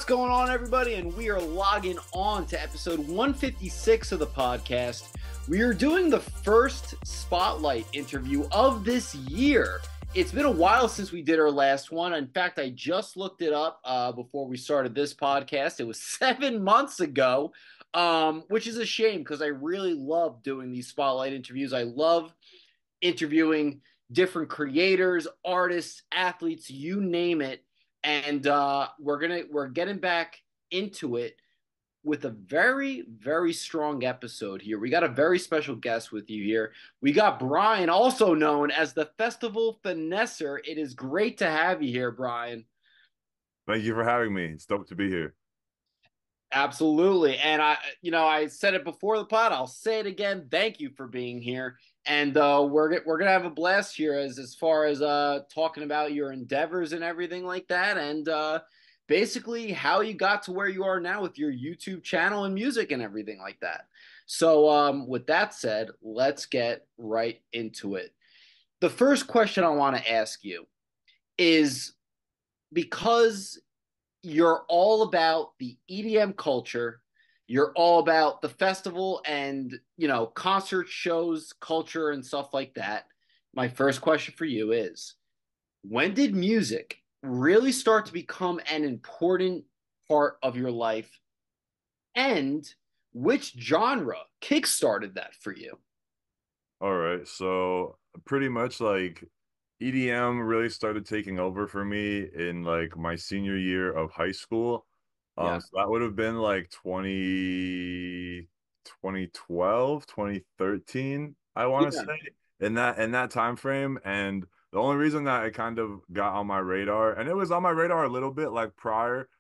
What's going on, everybody? And we are logging on to episode 156 of the podcast. We are doing the first spotlight interview of this year. It's been a while since we did our last one. In fact, I just looked it up before we started this podcast. It was 7 months ago, which is a shame because I really love doing these spotlight interviews. I love interviewing different creators, artists, athletes, you name it. And we're getting back into it with a very, very strong episode here. We got a very special guest with you here. We got Brian, also known as the Festival Finesser. It is great to have you here, Brian. Thank you for having me. It's dope to be here. Absolutely. And I said it before the pod. I'll say it again. Thank you for being here. And we're gonna have a blast here as far as talking about your endeavors and everything like that, and basically how you got to where you are now with your YouTube channel and music and everything like that. So with that said, let's get right into it. The first question I want to ask you is, because you're all about the EDM culture, you're all about the festival and, concert shows, culture, and stuff like that. My first question for you is, when did music really start to become an important part of your life? And which genre kickstarted that for you? All right. So pretty much like EDM really started taking over for me in like my senior year of high school. Yeah. So that would have been like 2012, 2013, I want to Yeah. say, in that time frame. And the only reason that it kind of got on my radar, and it was on my radar a little bit like prior,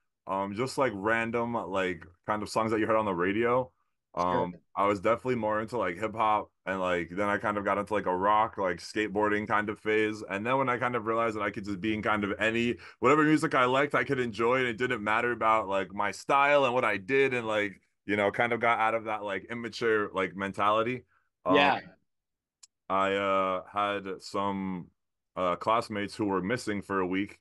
just like random like kind of songs that you heard on the radio. Sure. I was definitely more into like hip hop, and like then I kind of got into like a rock, like skateboarding kind of phase. And then when I kind of realized that I could just be in kind of any whatever music I liked, I could enjoy, and it didn't matter about like my style and what I did, and like kind of got out of that like immature like mentality. Um, Yeah. I had some classmates who were missing for a week,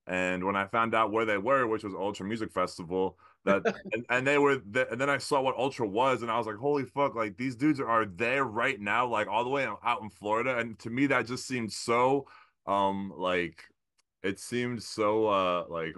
and when I found out where they were, which was Ultra Music Festival, that and they were and then I saw what Ultra was, and I was like, holy fuck, like these dudes are there right now, like all the way out in Florida. And to me that just seemed so like it seemed so like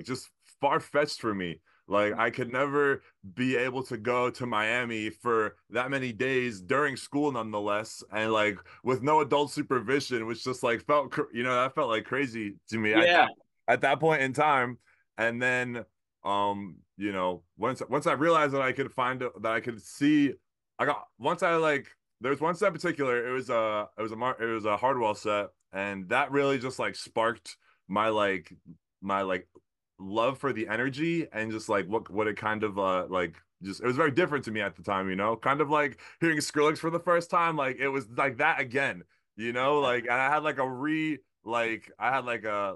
just far-fetched for me. Like I could never be able to go to Miami for that many days during school nonetheless, and like with no adult supervision, which just like that felt like crazy to me at Yeah. that point in time. And then once I realized that I could that I could see, I got once I like there's one set in particular, it was a Hardwell set, and that really just like sparked my love for the energy, and just like what it kind of like just it was very different to me at the time, kind of like hearing Skrillex for the first time. Like it was like that again, like, and I had like a re like I had like a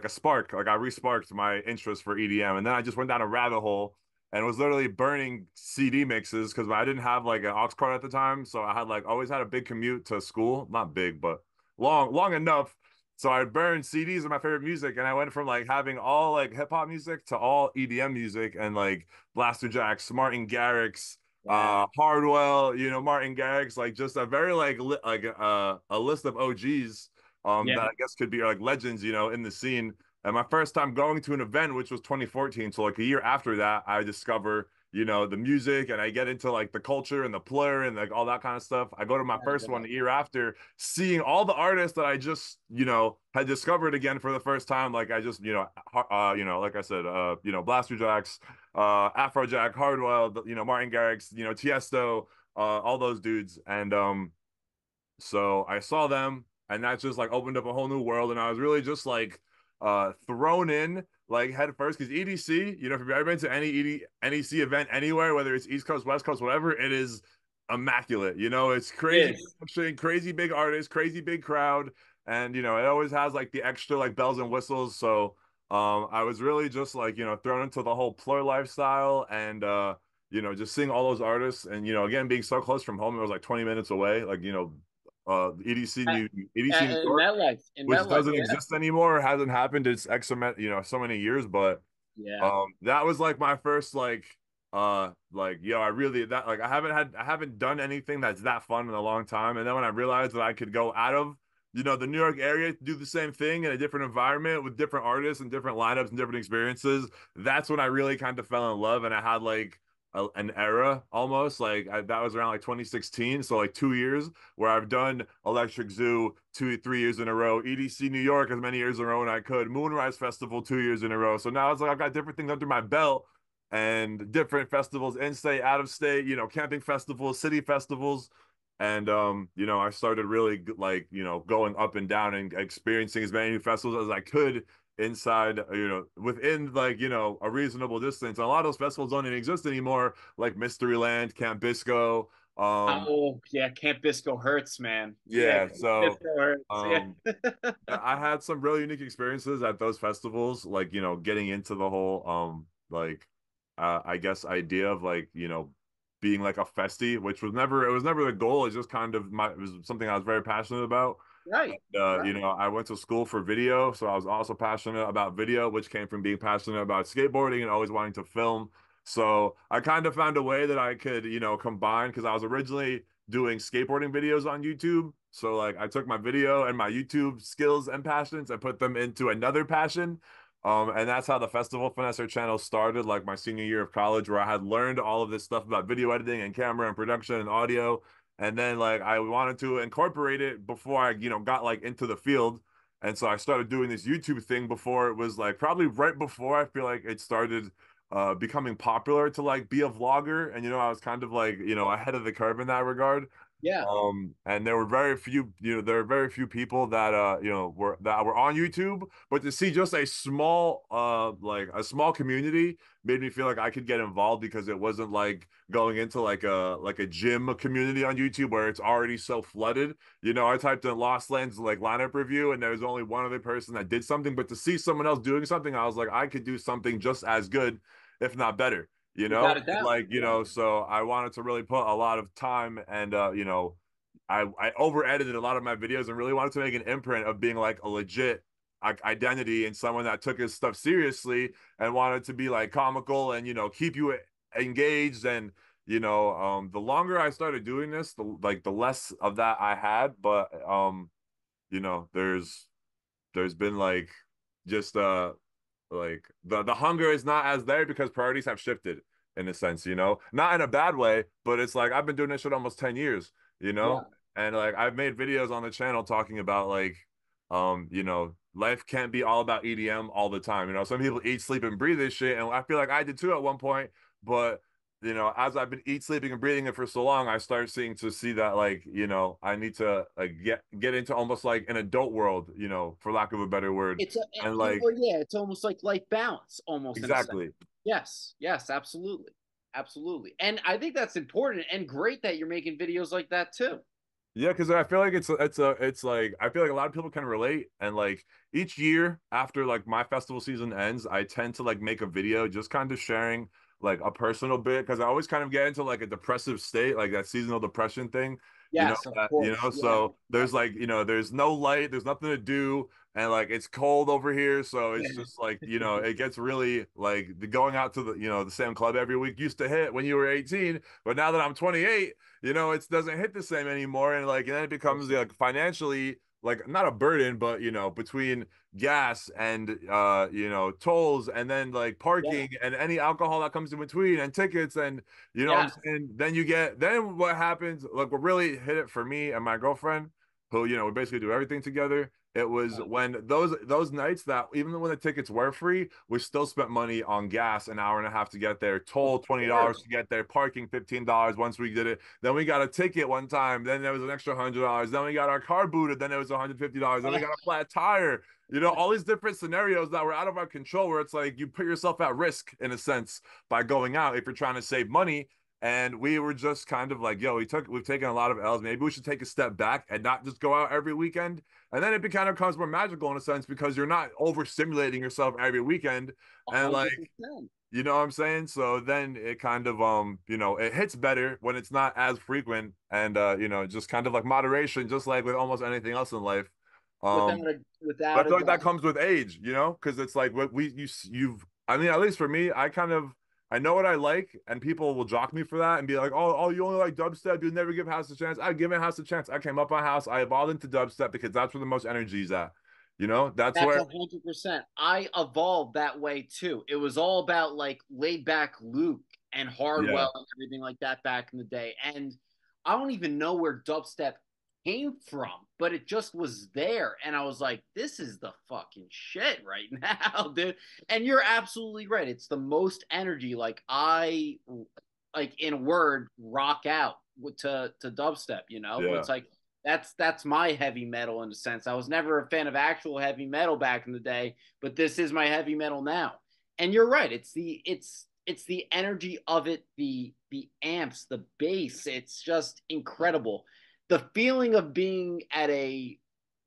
spark, like I re-sparked my interest for EDM, and then I just went down a rabbit hole and was literally burning CD mixes because I didn't have like an aux card at the time. So I had like always had a big commute to school, not big but long enough. So I burned CDs of my favorite music, and I went from like having all like hip hop music to all EDM music, and like Blaster Jacks, Martin Garrix, Yeah. Hardwell, Martin Garrix, like just a very a list of OGs Yeah. that I guess could be like legends, in the scene. And my first time going to an event, which was 2014, so like a year after that, I discover the music, and I get into like the culture and the plur and like all that kind of stuff. I go to my first one the year after, seeing all the artists that I just, had discovered again for the first time. Like I just, like I said, Blaster Jacks, Afrojack, Hardwell, Martin Garrix, Tiesto, all those dudes. And so I saw them, and that just like opened up a whole new world. And I was really just like thrown in like head first, because EDC, if you've ever been to any NEC event anywhere, whether it's East Coast, West Coast, whatever, it is immaculate. It's crazy Yes. production, crazy big artists, crazy big crowd, and it always has like the extra like bells and whistles. So I was really just like thrown into the whole plur lifestyle, and just seeing all those artists, and again being so close from home. It was like 20 minutes away, like EDC EDC New In York, MetLife, which doesn't yeah. exist anymore, hasn't happened. It's so many years, but Yeah. That was like my first like yo, I really that like I haven't done anything that's that fun in a long time. And then when I realized that I could go out of the New York area to do the same thing in a different environment with different artists and different lineups and different experiences, that's when I really kind of fell in love. And I had like an era almost that was around like 2016, so like 2 years where I've done Electric Zoo 2 3 years in a row, EDC New York as many years in a row as I could, Moonrise Festival 2 years in a row. So now it's like I've got different things under my belt and different festivals in state, out of state, camping festivals, city festivals. And I started really like, going up and down and experiencing as many festivals as I could inside, within like, a reasonable distance. And a lot of those festivals don't even exist anymore, like Mysteryland, Camp Bisco. Um, Oh yeah, Camp Bisco hurts, man. Yeah, yeah, Camp so Bisco hurts. Yeah. um I had some really unique experiences at those festivals, like, getting into the whole like I guess idea of like, being like a festy, which was never the goal. It's just kind of it was something I was very passionate about. Right. Right. I went to school for video, so I was also passionate about video, which came from being passionate about skateboarding and always wanting to film. So I kind of found a way that I could, combine because I was originally doing skateboarding videos on YouTube. So like I took my video and my YouTube skills and passions and put them into another passion. And that's how the Festival Finesser channel started, like my senior year of college, where I had learned all of this stuff about video editing and camera and production and audio. And then like I wanted to incorporate it before I, got like into the field. And so I started doing this YouTube thing before it was like probably right before I feel like it started becoming popular to like be a vlogger. And I was kind of like, ahead of the curve in that regard. Yeah. And there were very few, there were very few people that were on YouTube, but to see just a small like a small community made me feel like I could get involved because it wasn't like going into like a gym community on YouTube where it's already so flooded. I typed in Lost Lands like lineup review and there was only one other person that did something, but to see someone else doing something, I was like, I could do something just as good, if not better. Without a And doubt. like, Yeah. so I wanted to really put a lot of time and I over edited a lot of my videos and really wanted to make an imprint of being like a legit identity and someone that took his stuff seriously and wanted to be like comical and keep you engaged. And the longer I started doing this, the less of that I had. But you know there's been just like the hunger is not as there because priorities have shifted in a sense, not in a bad way, but it's like I've been doing this shit almost 10 years, you know, Yeah. and like I've made videos on the channel talking about like life can't be all about EDM all the time. Some people eat, sleep, and breathe this shit, and I feel like I did too at one point. But as I've been eat, sleeping, and breathing it for so long, I start seeing to see that like I need to like get into almost like an adult world, for lack of a better word, It's a and like well, yeah, it's almost like life balance, almost in a sense. exactly. Yes, yes, absolutely. Absolutely. And I think that's important and great that you're making videos like that too. Yeah, because I feel like it's like I feel like a lot of people can relate, and like each year after like my festival season ends, I tend to like make a video just kind of sharing like a personal bit because I always kind of get into like a depressive state, like that seasonal depression thing, Yes, of course. Yeah. So Yeah. there's like there's no light, there's nothing to do, and like it's cold over here, so it's Yeah. just like it gets really like the going out to the same club every week used to hit when you were 18, but now that I'm 28, it doesn't hit the same anymore. And like, and then it becomes like financially, like not a burden, but between gas and tolls and then like Yeah. parking and any alcohol that comes in between and tickets and what I'm Yeah. saying. Then what happens, like what really hit it for me and my girlfriend, who, we basically do everything together. It was when those nights that even when the tickets were free, we still spent money on gas an hour and a half to get there, Of toll $20 course. to get there, parking $15 once we did it. Then we got a ticket one time, then there was an extra $100. Then we got our car booted, then it was $150. Then we got a flat tire. All these different scenarios that were out of our control where it's like you put yourself at risk in a sense by going out if you're trying to save money. And we were just kind of like, yo, we've taken a lot of L's. Maybe we should take a step back and not just go out every weekend. And then it kind of becomes more magical in a sense because you're not overstimulating yourself every weekend. And like, 100%. you know what I'm saying? So then it kind of it hits better when it's not as frequent and just kind of like moderation, just like with almost anything else in life. Without Um, a but I without a feel like that doubt. comes with age, because it's like what you've I mean, at least for me, I know what I like, and people will jock me for that and be like, "Oh, you only like dubstep. You never give house a chance." I've given house a chance. I came up on house. I evolved into dubstep because that's where the most energy is at. You know, that's That's where. 100%. I evolved that way too. It was all about like laid back Luke and Yeah, Hardwell and everything like that back in the day. And I don't even know where dubstep came from, but it just was there. And I was like, this is the fucking shit right now, dude. And you're absolutely right. It's the most energy. Like in a word, rock out to dubstep, you know? yeah, It's like, that's my heavy metal in a sense. I was never a fan of actual heavy metal back in the day, but this is my heavy metal now. And you're right. It's the energy of it, the amps, the bass. It's just incredible. The feeling of being at a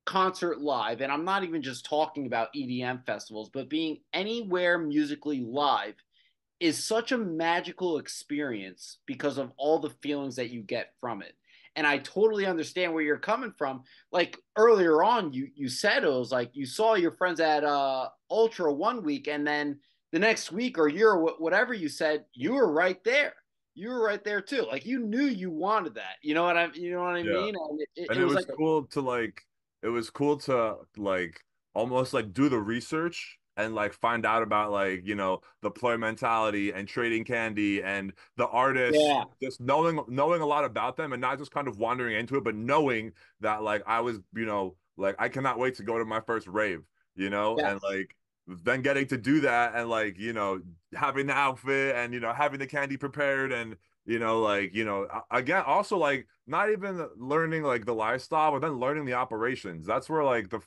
concert live, and I'm not even just talking about EDM festivals, but being anywhere musically live is such a magical experience because of all the feelings that you get from it. And I totally understand where you're coming from. Like earlier on, you said it was like you saw your friends at Ultra one week, and then the next week or year or whatever you said, you were right there. You were right there too. Like you knew you wanted that. You know what I yeah. mean? And it And was like, it was cool to like almost like do the research and like find out about like, the ploy mentality and trading candy and the artists, yeah, just knowing a lot about them and not just kind of wandering into it, but knowing that like I was, like I cannot wait to go to my first rave, and yes, like then getting to do that and like, having the outfit and having the candy prepared and like, again, also like not even learning like the lifestyle, but then learning the operations. That's where like the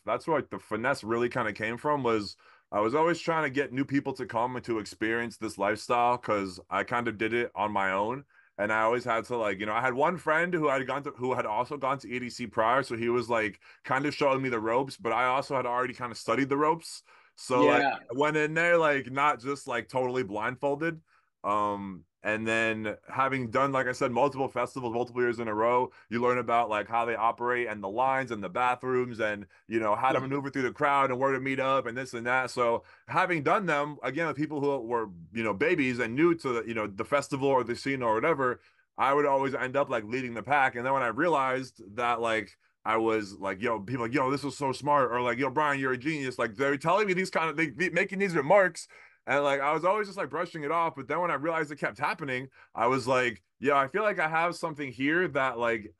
finesse really kind of came from was I was always trying to get new people to come and to experience this lifestyle because I kind of did it on my own. And I always had to like, I had one friend who had also gone to EDC prior. So he was like kind of showing me the ropes, but I also had already kind of studied the ropes. So like yeah, I went in there like not just like totally blindfolded. And then having done, like I said, multiple festivals, multiple years in a row, you learn about like how they operate and the lines and the bathrooms and how to maneuver through the crowd and where to meet up and this and that. So having done them again with people who were babies and new to the festival or the scene or whatever, I would always end up like leading the pack. And then when I realized that like I was like, people like, this was so smart, or like, Brian, you're a genius. Like they're telling me these kind of they making these remarks, and like I was always just like brushing it off. But then when I realized it kept happening, I was like, yeah, I feel like I have something here that like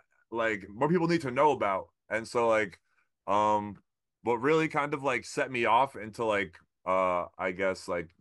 more people need to know about. And so like, um, what really kind of like set me off into like I guess like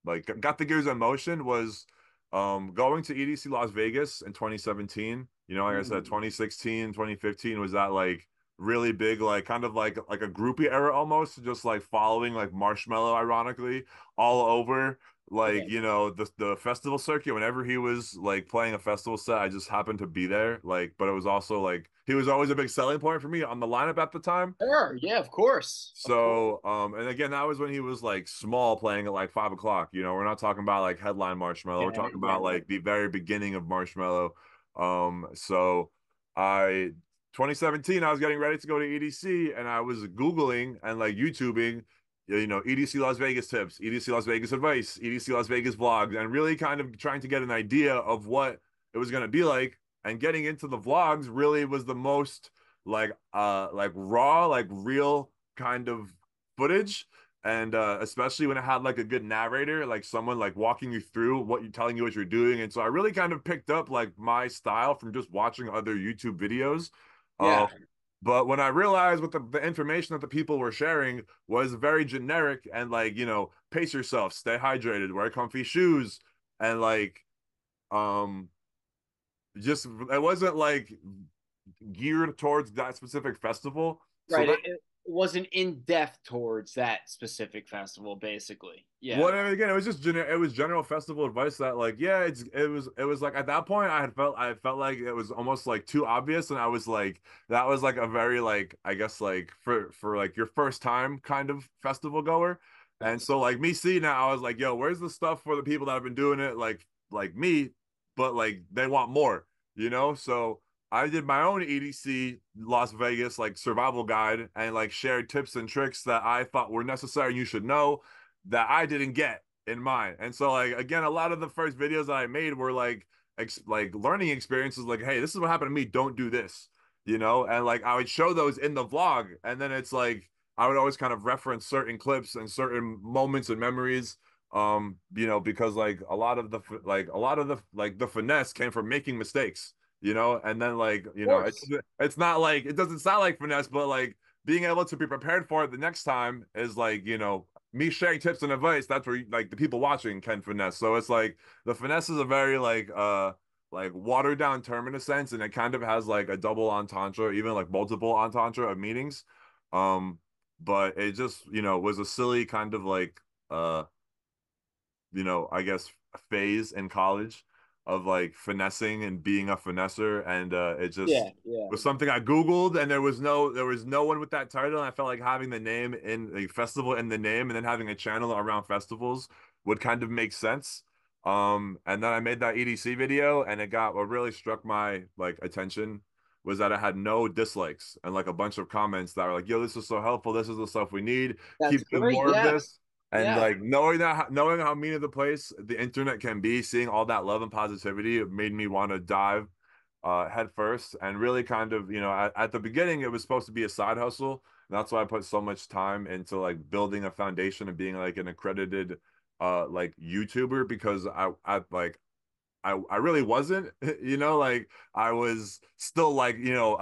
like got the gears in motion was going to EDC Las Vegas in 2017. Like I said, mm, 2016, 2015 was that like really big, like kind of like a groupie era almost, just like following like Marshmello, ironically, all over like, yeah. the festival circuit. Whenever he was like playing a festival set, I just happened to be there. Like, but it was also like he was always a big selling point for me on the lineup at the time. Sure, yeah, of course, of course. So, and again, that was when he was like small, playing at like 5 o'clock. We're not talking about like headline Marshmello. We're Yeah, talking yeah, about like the very beginning of Marshmello. So I 2017, I was getting ready to go to EDC, and I was Googling and like YouTubing, EDC Las Vegas tips, EDC Las Vegas advice, EDC Las Vegas vlogs, and really kind of trying to get an idea of what it was going to be like. And getting into the vlogs really was the most like raw, like real kind of footage. And especially when it had like a good narrator, like someone like walking you through what you're telling you what you're doing. And so I really kind of picked up like my style from just watching other YouTube videos. yeah. But when I realized what the information that the people were sharing was very generic and like, pace yourself, stay hydrated, wear comfy shoes, and like um just it wasn't like geared towards that specific festival. So Right. then It wasn't in depth towards that specific festival, basically. Yeah. what again, it was just it was general festival advice that like, yeah, it was like at that point I felt like it was almost like too obvious, and I was like that was like a very like I guess like for like your first time kind of festival goer. And so like me seeing that, I was like, yo, where's the stuff for the people that have been doing it like me, but like they want more, So I did my own EDC Las Vegas like survival guide and like shared tips and tricks that I thought were necessary and you should know that I didn't get. in mind. And so like again, a lot of the first videos that I made were like like learning experiences like, hey, this is what happened to me, don't do this, you know? And like I would show those in the vlog, and then it's like I would always kind of reference certain clips and certain moments and memories, you know, because like a lot of the like the finesse came from making mistakes, you know. And then like, Of you know, course. it's not like, it doesn't sound like finesse, but like being able to be prepared for it the next time is like, you know, me sharing tips and advice. That's where like the people watching can finesse. So it's like the finesse is a very like watered down term in a sense, and it kind of has like a double entendre, even like multiple entendre of meanings. um but it just, you know, was a silly kind of like uh you know, I guess phase in college of like finessing and being a finesser. And it just Yeah, yeah. was something I Googled, and there was no one with that title. And I felt like having the name in a festival in the name, and then having a channel around festivals would kind of make sense. And then I made that EDC video, and it got, what really struck my like attention was that it had no dislikes and like a bunch of comments that were like, yo, this is so helpful, this is the stuff we need, That's keep doing great. more of Yes. this. And Yeah. like knowing how mean of the place the internet can be, seeing all that love and positivity, it made me want to dive head first. And really kind of, you know, at the beginning it was supposed to be a side hustle. And that's why I put so much time into like building a foundation and being like an accredited like YouTuber, because I like I really wasn't, you know, like I was still like, you know,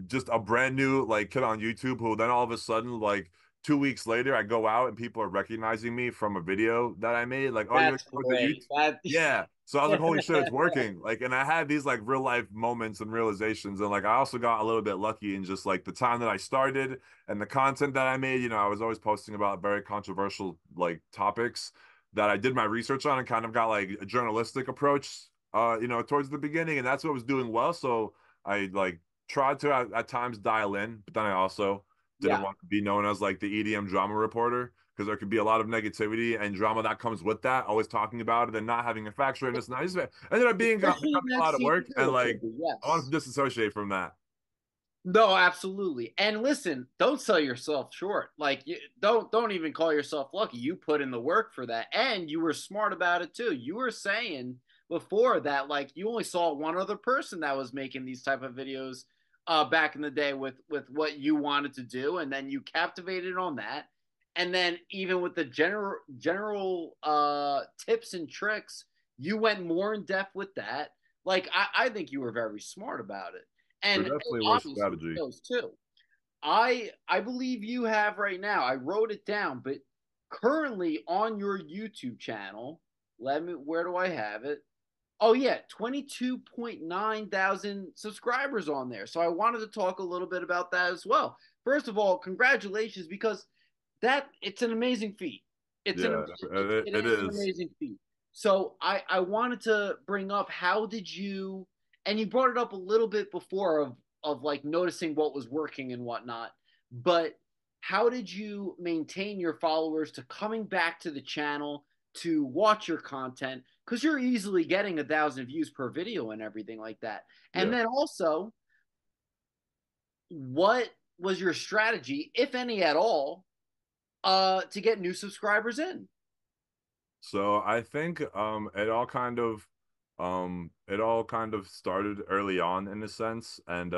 just a brand new like kid on YouTube, who then all of a sudden, like 2 weeks later, I go out and people are recognizing me from a video that I made. Like, oh, you're That's with the great. YouTube. That Yeah. So I was like, holy shit, it's working. Like, and I had these like real life moments and realizations. And like, I also got a little bit lucky in just like the time that I started and the content that I made. You know, I was always posting about very controversial like topics that I did my research on, and kind of got like a journalistic approach, you know, towards the beginning, and that's what was doing well. So I like tried to at times dial in, but then I also didn't yeah. want to be known as like the EDM drama reporter, because there could be a lot of negativity and drama that comes with that, always talking about it and not having a factual and this and that. It just ended up being Especially in becoming a that lot of scene work, too, and it could like be. I wanted Yes. to disassociate from that. No, absolutely. And listen, don't sell yourself short. Like you don't even call yourself lucky. You put in the work for that, and you were smart about it too. You were saying before that like you only saw one other person that was making these type of videos back in the day with what you wanted to do, and then you captivated on that. And then even with the general tips and tricks, you went more in depth with that. Like I think you were very smart about it. There And definitely was obviously strategy. shows too. I believe you have right now. I wrote it down, but currently on your YouTube channel, let me where do I have it? Oh yeah, 22.9 thousand subscribers on there. So I wanted to talk a little bit about that as well. First of all, congratulations because that it's an amazing feat. It's an Yeah, it it is an is. amazing feat. So I wanted to bring up how did you and you brought it up a little bit before of like noticing what was working and whatnot, but how did you maintain your followers to coming back to the channel to watch your content because you're easily getting 1,000 views per video and everything like that. And Yeah. then also, what was your strategy, if any at all, to get new subscribers in? So I think it all kind of started early on in a sense. And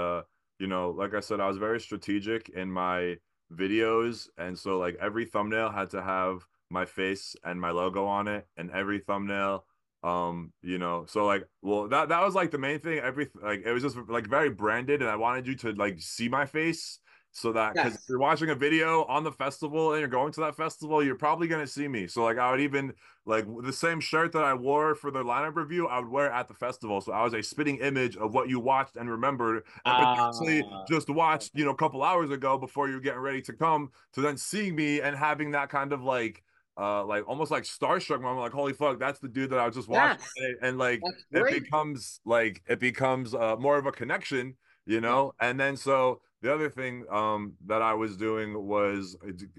you know, like I said, I was very strategic in my videos, and so like every thumbnail had to have my face and my logo on it, and every thumbnail, you know, so like, well, that was like the main thing. Every like it was just like very branded, and I wanted you to like see my face, so that because if Yes. you're watching a video on the festival and you're going to that festival, you're probably gonna see me. So like I would even like the same shirt that I wore for the lineup review, I would wear at the festival. So I was a spitting image of what you watched and remembered and potentially Uh, just watched, you know, a couple hours ago before you were getting ready to come, to then seeing me and having that kind of like almost like starstruck moment, like holy fuck, that's the dude that I was just watching. yes, And like that's great. it becomes more of a connection, you Yeah, know. And then so the other thing that I was doing was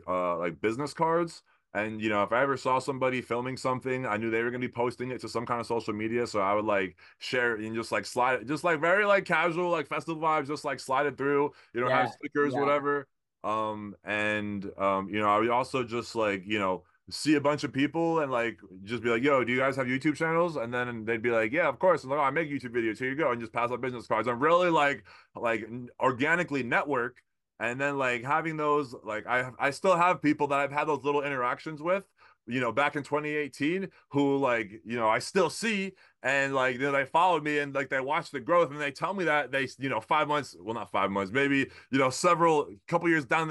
like business cards. And you know, if I ever saw somebody filming something, I knew they were gonna be posting it to some kind of social media. So I would like share it and just like slide it, just like very like casual, like festival vibes, just like slide it through, you know, have yeah, stickers, yeah, whatever. And you know, I would also just like, you know, see a bunch of people and like just be like, "Yo, do you guys have YouTube channels?" And then they'd be like, "Yeah, of course." And like, "Oh, I make YouTube videos. Here you go," and just pass out business cards and really like organically network. And then like having those like I still have people that I've had those little interactions with, back in 2018 who like I still see and like they followed me and like they watched the growth and they tell me that they 5 months, well not 5 months, maybe several couple years down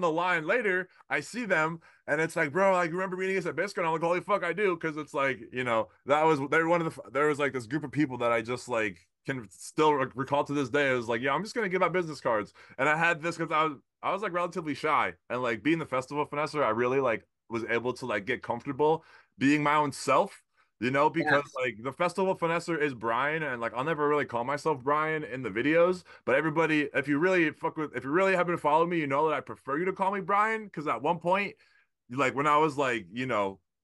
the line later, I see them and it's like, bro, like remember meeting us at Biscuit? And I'm like, holy fuck, I do, because it's like, that was they're one of the there was like this group of people that I just like can still recall to this day. It was like, yeah, I'm just gonna give out business cards, and I had this because I was like relatively shy, and like being the festival finesser, I really like was able to like get comfortable being my own self. Because Yes. like the festival finesser is Brian, and like I'll never really call myself Brian in the videos, but everybody, if you really happen to follow me, you know that I prefer you to call me Brian, because at one point, like when I was like,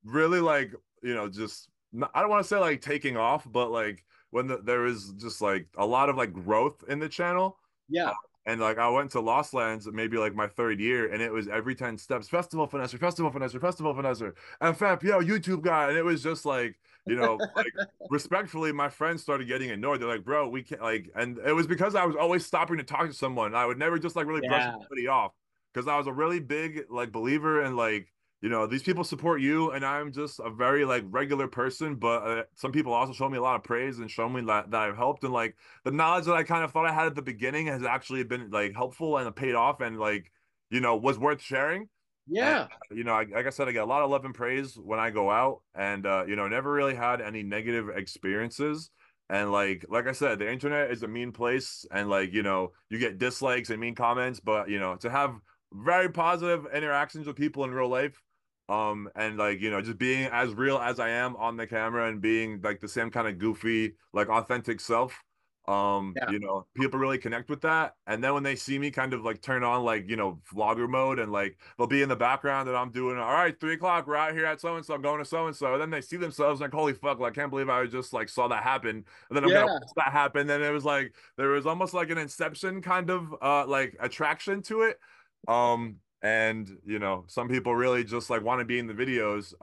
really like, just I don't want to say like taking off, but like when there was just like a lot of like growth in the channel. uh, Yeah. and like I went to Lost Lands maybe like my third year, and it was every 10 steps, Festival Finesser, Festival Finesser, Festival Finesser, FF, yo, YouTube guy. And it was just like, like respectfully, my friends started getting annoyed. They're like, bro, we can't like, and it was because I was always stopping to talk to someone. I would never just like really brush Yeah. somebody off, because I was a really big like believer in like, these people support you, and I'm just a very like regular person. But some people also show me a lot of praise and show me that I've helped, and like the knowledge that I kind of thought I had at the beginning has actually been like helpful and paid off, and like was worth sharing. And Yeah. like I said, I get a lot of love and praise when I go out, and never really had any negative experiences. And like I said, the internet is a mean place, and like you get dislikes and mean comments, but to have very positive interactions with people in real life, and like just being as real as I am on the camera and being like the same kind of goofy like authentic self, Yeah. people really connect with that. And then when they see me kind of like turn on like vlogger mode, and like they'll be in the background and I'm doing, all right, 3 o'clock, we're out here at so and so, I'm going to so and so, and then they see themselves like, holy fuck, like I can't believe I just like saw that happen, and then I'm gonna Yeah. watch that happen. Then it was like there was almost like an inception kind of like attraction to it. And some people really just like want to be in the videos,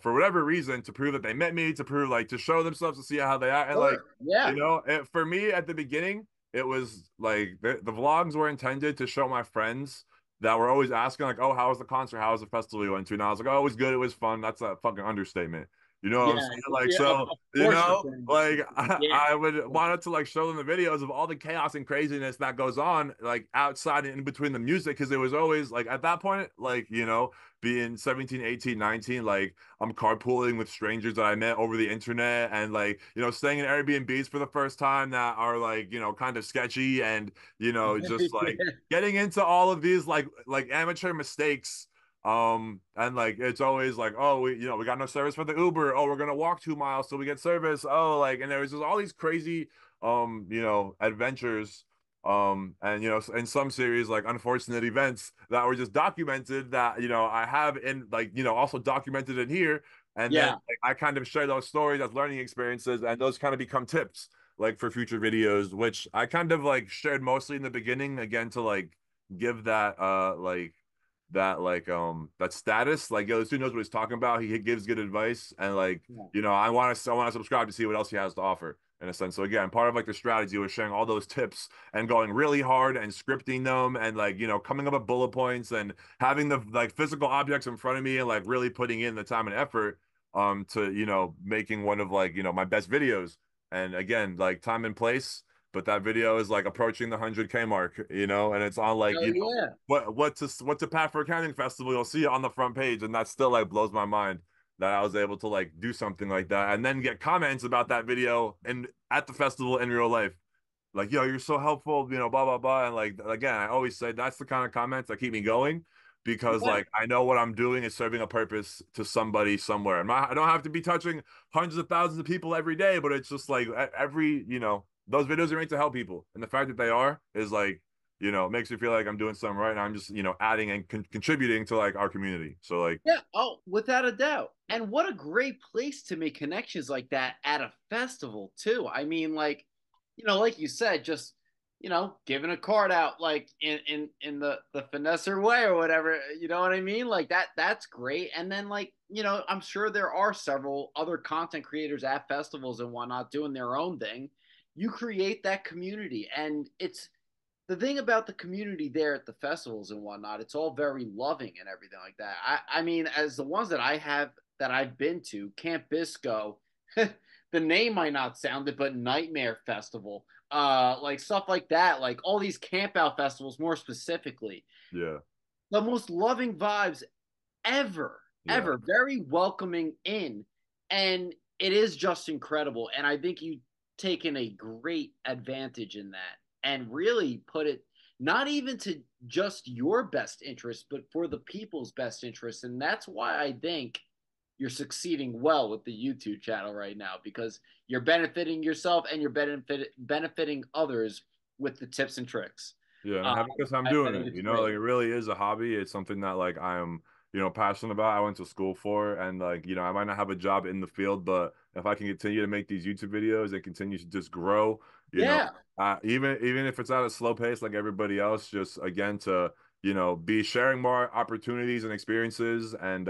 for whatever reason, to prove that they met me, to prove like to show themselves, to see how they are. And like, Sure. Yeah. for me at the beginning, it was like the vlogs were intended to show my friends that were always asking like, oh, how was the concert? How was the festival you went to? And I was like, oh, it was good, it was fun. That's a fucking understatement. You know what I'm Yeah. saying? Like, Yeah. so, Of course you're saying. like Yeah. I would wanted to like show them the videos of all the chaos and craziness that goes on like outside and in between the music, because it was always like at that point, like, being 17, 18, 19, like I'm carpooling with strangers that I met over the internet, and like, staying in Airbnbs for the first time that are like, kind of sketchy, and just like Yeah. getting into all of these like amateur mistakes. And like it's always like, oh, we got no service for the Uber. Oh, we're gonna walk 2 miles till we get service. Oh, like, and there was just all these crazy adventures. And in some series, like unfortunate events that were just documented that I have in like also documented in here. And then Yeah. like, I kind of share those stories as learning experiences, and those kind of become tips like for future videos, which I kind of like shared mostly in the beginning, again, to like give that that status, like, yo, this dude knows what he's talking about, he gives good advice, and like Yeah. I want to subscribe to see what else he has to offer, in a sense. So again, part of like the strategy was sharing all those tips and going really hard and scripting them, and like coming up with bullet points and having the like physical objects in front of me, and like really putting in the time and effort to making one of like my best videos. And again, like time and place, but that video is like approaching the 100K mark, and it's on like Oh yeah. what's a Pat for Accounting Festival. You'll see it on the front page, and that still like blows my mind that I was able to like do something like that, and then get comments about that video and at the festival in real life, like, yo, you're so helpful, blah blah blah. And like again, I always say that's the kind of comments that keep me going, because Yeah. like I know what I'm doing is serving a purpose to somebody somewhere. I don't have to be touching hundreds of thousands of people every day, but it's just like every those videos are made to help people, and the fact that they are is like makes me feel like I'm doing something right, and I'm just adding and contributing to like our community. So like, Yeah. Oh, without a doubt. And what a great place to make connections like that at a festival too. I mean, like, like you said, just giving a card out like in the finesser way or whatever. You know what I mean? Like that's great. And then like, I'm sure there are several other content creators at festivals and whatnot doing their own thing. You create that community, and it's the thing about the community there at the festivals and whatnot. It's all very loving and everything like that. I mean, as the ones that I've been to, Camp Bisco, the name might not sound it, but Nightmare Festival, like stuff like that, like all these camp out festivals more specifically, Yeah. the most loving vibes ever, Yeah. ever, very welcoming in, and it is just incredible. And I think you taken a great advantage in that and really put it not even to just your best interest, but for the people's best interest. And that's why I think you're succeeding well with the YouTube channel right now, because you're benefiting yourself and you're benefiting others with the tips and tricks. Yeah, and I'm Um, happy because I'm I doing think it. it's Like great. it really is a hobby. It's something that like I am, passionate about. I went to school for, and like, I might not have a job in the field, but if I can continue to make these YouTube videos and continue to just grow, you know, Yeah, even if it's at a slow pace like everybody else, just again to, be sharing more opportunities and experiences and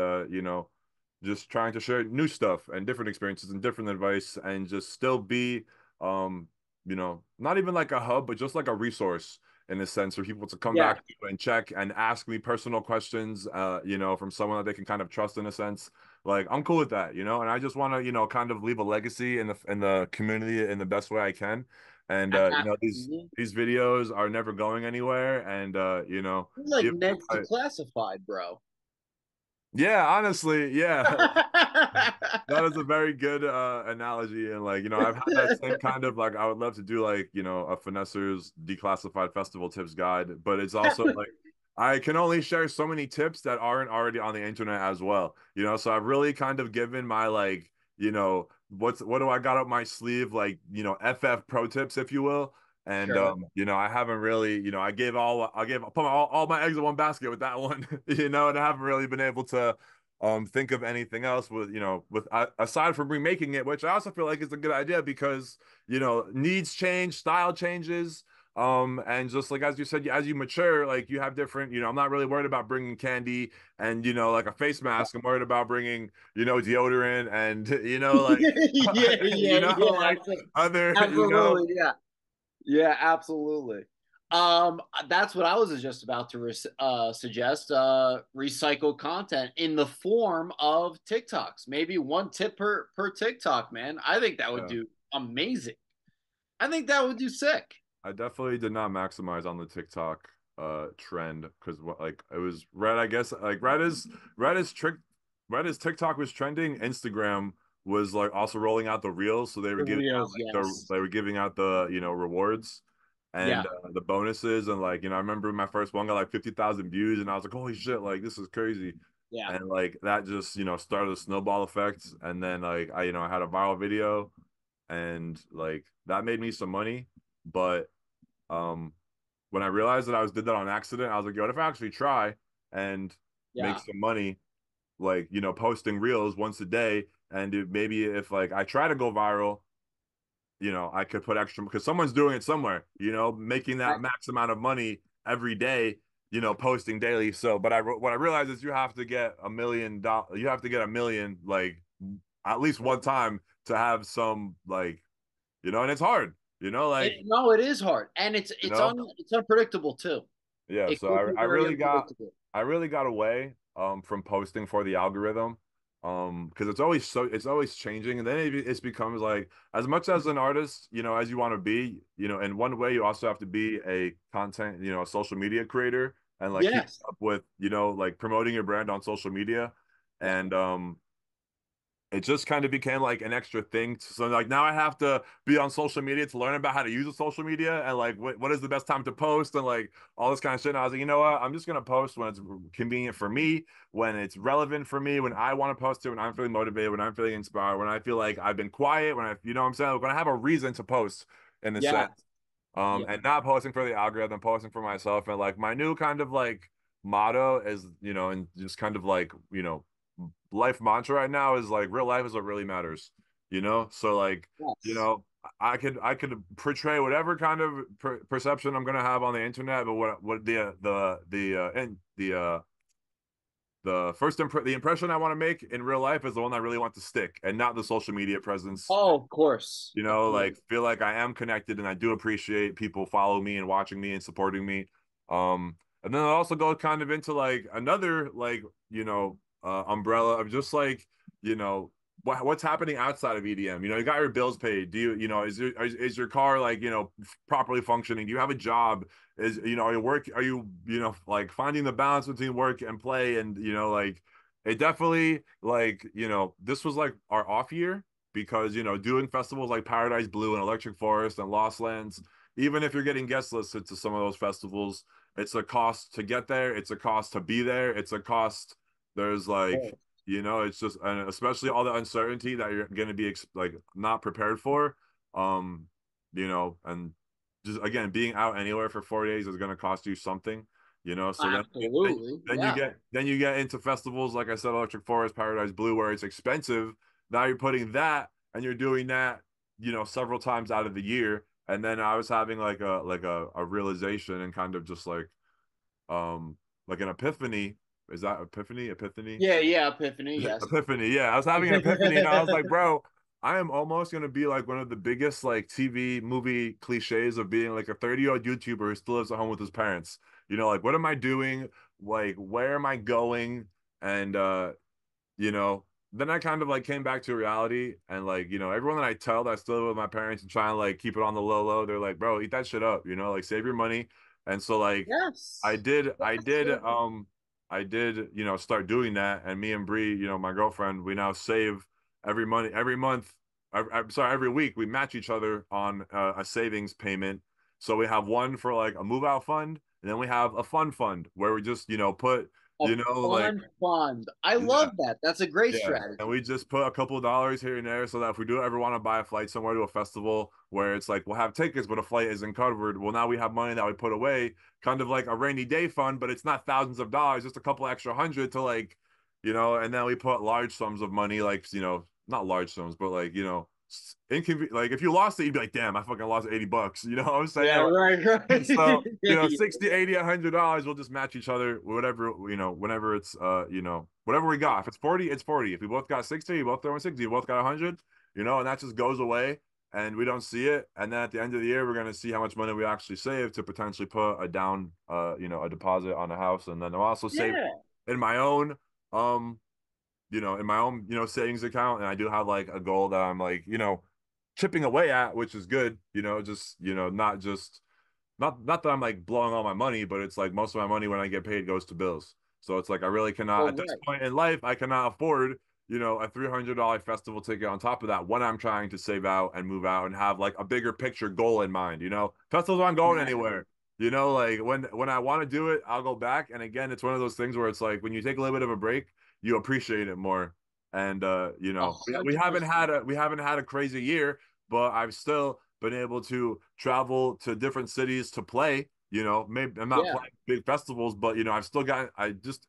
just trying to share new stuff and different experiences and different advice and just still be not even like a hub, but just like a resource in a sense for people to come yeah. back to and check and ask me personal questions, from someone that they can kind of trust in a sense. Like I'm cool with that, and I just want to, kind of leave a legacy in the community in the best way I can. And Mhm. these videos are never going anywhere. And You're like even Ned's I, Declassified, bro. yeah, honestly, yeah. That is a very good analogy, and like I've had that same kind of like I would love to do like a Finesser's declassified festival tips guide, but it's also like I can only share so many tips that aren't already on the internet as well, So I've really kind of given my like what do I got up my sleeve like FF pro tips if you will, and Sure. I haven't really I put all my eggs in one basket with that one, and I haven't really been able to think of anything else with aside from remaking it, which I also feel like is a good idea because needs change, style changes, and just like as you said, as you mature, like you have different, I'm not really worried about bringing candy and like a face mask. I'm worried about bringing deodorant and like Yeah, yeah, yeah. like other Absolutely, yeah. Yeah, absolutely. That's what I was just about to suggest. Recycled content in the form of TikToks. Maybe one tip per TikTok, man. I think that would yeah. do amazing. I think that would do sick. I definitely did not maximize on the TikTok trend because like it was red. I guess like red is trick red is TikTok was trending. Instagram was like also rolling out the reels, so they were The giving out reels, like yes. they were giving out the rewards Yeah, and the bonuses, and like I remember my first one got like 50,000 views, and I was like, holy shit, like this is crazy. yeah, And like that just started a snowball effect, and then like I had a viral video, and like that made me some money, but um, when I realized that did that on accident, I was like, yo, what if I actually try and make yeah. some money, like, posting reels once a day, and maybe if like I try to go viral, I could put extra because someone's doing it somewhere, making I, that max amount of money every day, posting daily. So, but what I realized is you have to get $1 million, you have to get a million like at least one time to have some like, and it's hard, like, no, it is hard, and you know. it's unpredictable too. Yeah, It so could be very unpredictable. I really got away from posting for the algorithm because it's always changing, and then it becomes like as much as an artist, as you want to be, in one way you also have to be a content, a social media creator and like keep Yes. up with, like promoting your brand on social media. Yeah. And it just kind of became like an extra thing. So like now I have to be on social media to learn about how to use the social media and like what is the best time to post and like all this kind of shit. And I was like, you know what? I'm just gonna post when it's convenient for me, when it's relevant for me, when I want to post it, when I'm feeling motivated, when I'm feeling inspired, when I feel like I've been quiet, when I, you know what I'm saying? When I have a reason to post in a Yeah. sense. Yeah. And not posting for the algorithm, posting for myself. And like my new kind of like motto is, and just kind of like, life mantra right now is like real life is what really matters, So like, Yes. I could portray whatever kind of perception I'm gonna have on the internet, but what the the impression I want to make in real life is the one I really want to stick, and not the social media presence. Oh, of course, You of know, course. like feel like I am connected, and I do appreciate people follow me and watching me and supporting me. And then I also go kind of into like another like umbrella of just like you know what's happening outside of EDM. You got your bills paid. Do is your car like properly functioning? Do you have a job? Is are you work? Are you like finding the balance between work and play? And like it definitely like this was like our off year because doing festivals like Paradise Blue and Electric Forest and Lost Lands, even if you're getting guest listed to some of those festivals, it's a cost to get there, it's a cost to be there, it's a cost. There's like it's just, and especially all the uncertainty that you're going to be like not prepared for. um and just again being out anywhere for 4 days is going to cost you something. So then Absolutely, then you yeah. get then you get into festivals like I said, Electric Forest, Paradise Blue, where it's expensive. Now you're putting that and you're doing that, several times out of the year. And then I was having like a realization and kind of just like an epiphany. Is that epiphany? Epiphany? Yeah, yeah, Epiphany, yes. Epiphany. Yeah, I was having an epiphany and I was like, bro, I am almost gonna be like one of the biggest like TV movie cliches of being like a 30-year-old YouTuber who still lives at home with his parents. Like what am I doing? Like where am I going? And you know, then I kind of like came back to reality and like, everyone that I tell that I still live with my parents and try and like keep it on the low low, they're like, bro, eat that shit up, like save your money. And so like I Yes. did, I Yes. did, I did, start doing that. And me and Bree, my girlfriend, we now save every month. I'm sorry, every week we match each other on a savings payment. So we have one for like a move out fund, and then we have a fun fund where we just, put, A like, fun fund. I yeah, love that. That's a great yeah, and strategy. we just put a couple of dollars here and there so that if we do ever want to buy a flight somewhere to a festival where it's like we'll have tickets but a flight isn't covered, well now we have money that we put away, kind of like a rainy day fund, but it's not thousands of dollars, just a couple extra hundred to like, and then we put large sums of money, like not large sums, but like like if you lost it, you'd be like, damn, I fucking lost $80. You know what I'm Yeah, saying? right, right. So, Yeah. 60, 80, $100, we'll just match each other, whatever, whenever it's, whatever we got. If it's 40, it's 40. If we both got 60, you both throw in 60, you both got 100, and that just goes away and we don't see it. And then at the end of the year, we're going to see how much money we actually save to potentially put a down, a deposit on a house. And then I'll also save Yeah. in my own, savings account. And I do have like a goal that I'm like, chipping away at, which is good, just, not just, not that I'm like blowing all my money, but it's like most of my money when I get paid goes to bills. So it's like I really cannot Well, at this right. point in life I cannot afford a $300 festival ticket on top of that when I'm trying to save out and move out and have like a bigger picture goal in mind. Festivals aren't going Exactly. anywhere. Like when I want to do it, I'll go back. And again, it's one of those things where it's like when you take a little bit of a break, you appreciate it more. And A we hundred haven't had percent. a crazy year, but I've still been able to travel to different cities to play. Maybe I'm not Yeah. playing big festivals, but I've still got I just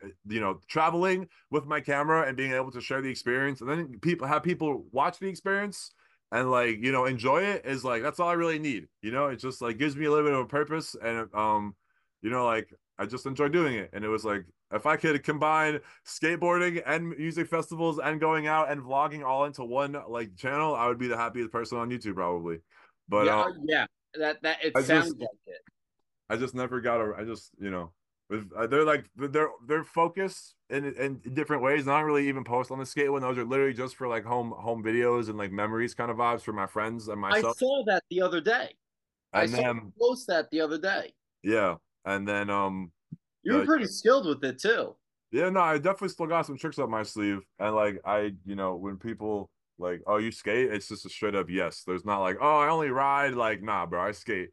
traveling with my camera and being able to share the experience, and then people watch the experience and like enjoy it is like that's all I really need. It just like gives me a little bit of a purpose, and like I just enjoy doing it. And it was like if I could combine skateboarding and music festivals and going out and vlogging all into one like channel, I would be the happiest person on YouTube probably. But Yeah. Yeah. That it I sounds just like it. I just never got a. I just they're like they're focused in different ways. And I don't really even post on the skate one. Those are literally just for like home videos and like memories kind of vibes for my friends and I myself. saw that the other day. I And saw then you post that the other day. yeah, and then You were the pretty skilled with it too. yeah, no, I definitely still got some tricks up my sleeve. And like when people like, oh, you skate, it's just a straight up yes. There's not like, oh, I only ride. Like, nah, bro, I skate.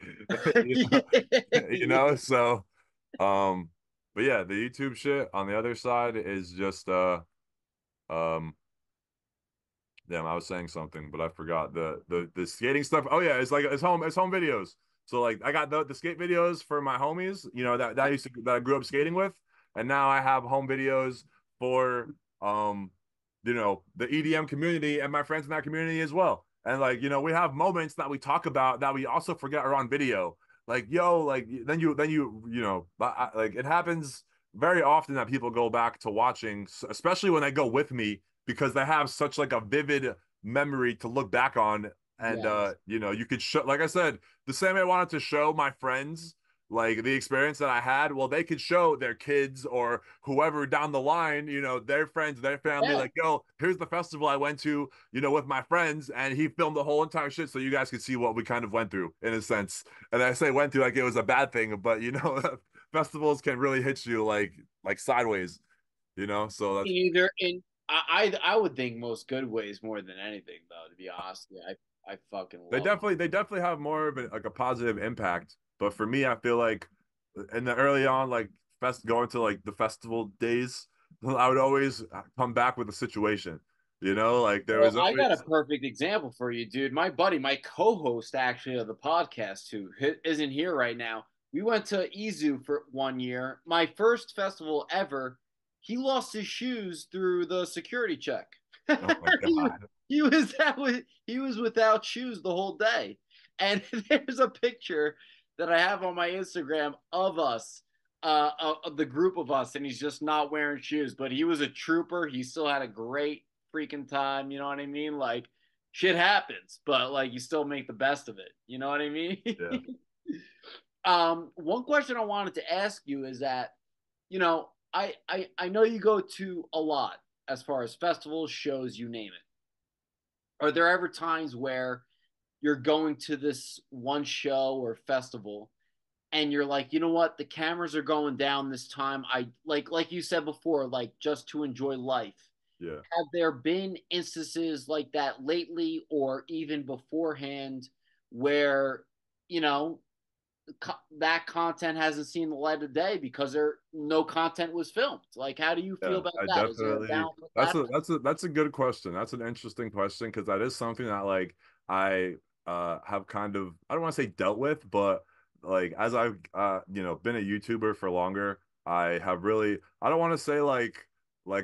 you know, So Um, but yeah, the YouTube shit on the other side is just um damn, I was saying something, but I forgot the skating stuff. Oh yeah, it's home videos. So like I got the skate videos for my homies, that I grew up skating with, and now I have home videos for the EDM community and my friends in that community as well. And like, we have moments that we talk about that we also forget are on video. Like, yo, like like it happens very often that people go back to watching, especially when they go with me, because they have such like a vivid memory to look back on. And Yes. you could show, like I said, the same way I wanted to show my friends like the experience that I had, well, they could show their kids or whoever down the line, their friends, their family, Yeah. like, yo, here's the festival I went to, with my friends, and he filmed the whole entire shit so you guys could see what we kind of went through in a sense. And I say went through like it was a bad thing, but festivals can really hit you like sideways, so that's Either in I would think most good ways more than anything though, to be honest. Yeah, I fucking they love them. definitely have more of like a positive impact. But for me, I feel like in the early on, like going to like the festival days, I would always come back with a situation. Like there Well, was I got a always perfect example for you, dude. My buddy, my co-host actually of the podcast, who isn't here right now. We went to Izu for 1 year. My first festival ever. He lost his shoes through the security check. oh my he, god. he was without shoes the whole day. And there's a picture that I have on my Instagram of us, of the group of us, and he's just not wearing shoes. But he was a trooper. He still had a great freaking time. You know what I mean? Like shit happens, but like you still make the best of it. You know what I mean? Yeah. One question I wanted to ask you is that, I know you go to a lot as far as festivals, shows, you name it. Are there ever times where you're going to this one show or festival and you're like, you know what, the cameras are going down this time. I like you said before, like just to enjoy life. Yeah. Have there been instances like that lately or even beforehand where, you know, that content hasn't seen the light of day because no content was filmed? Like, how do you feel Yeah, about I that? Is there a definitely. balance with That's that? a good question. That's an interesting question because that is something that like I have kind of, I don't want to say dealt with, but like as I've been a YouTuber for longer, I have really, I don't want to say like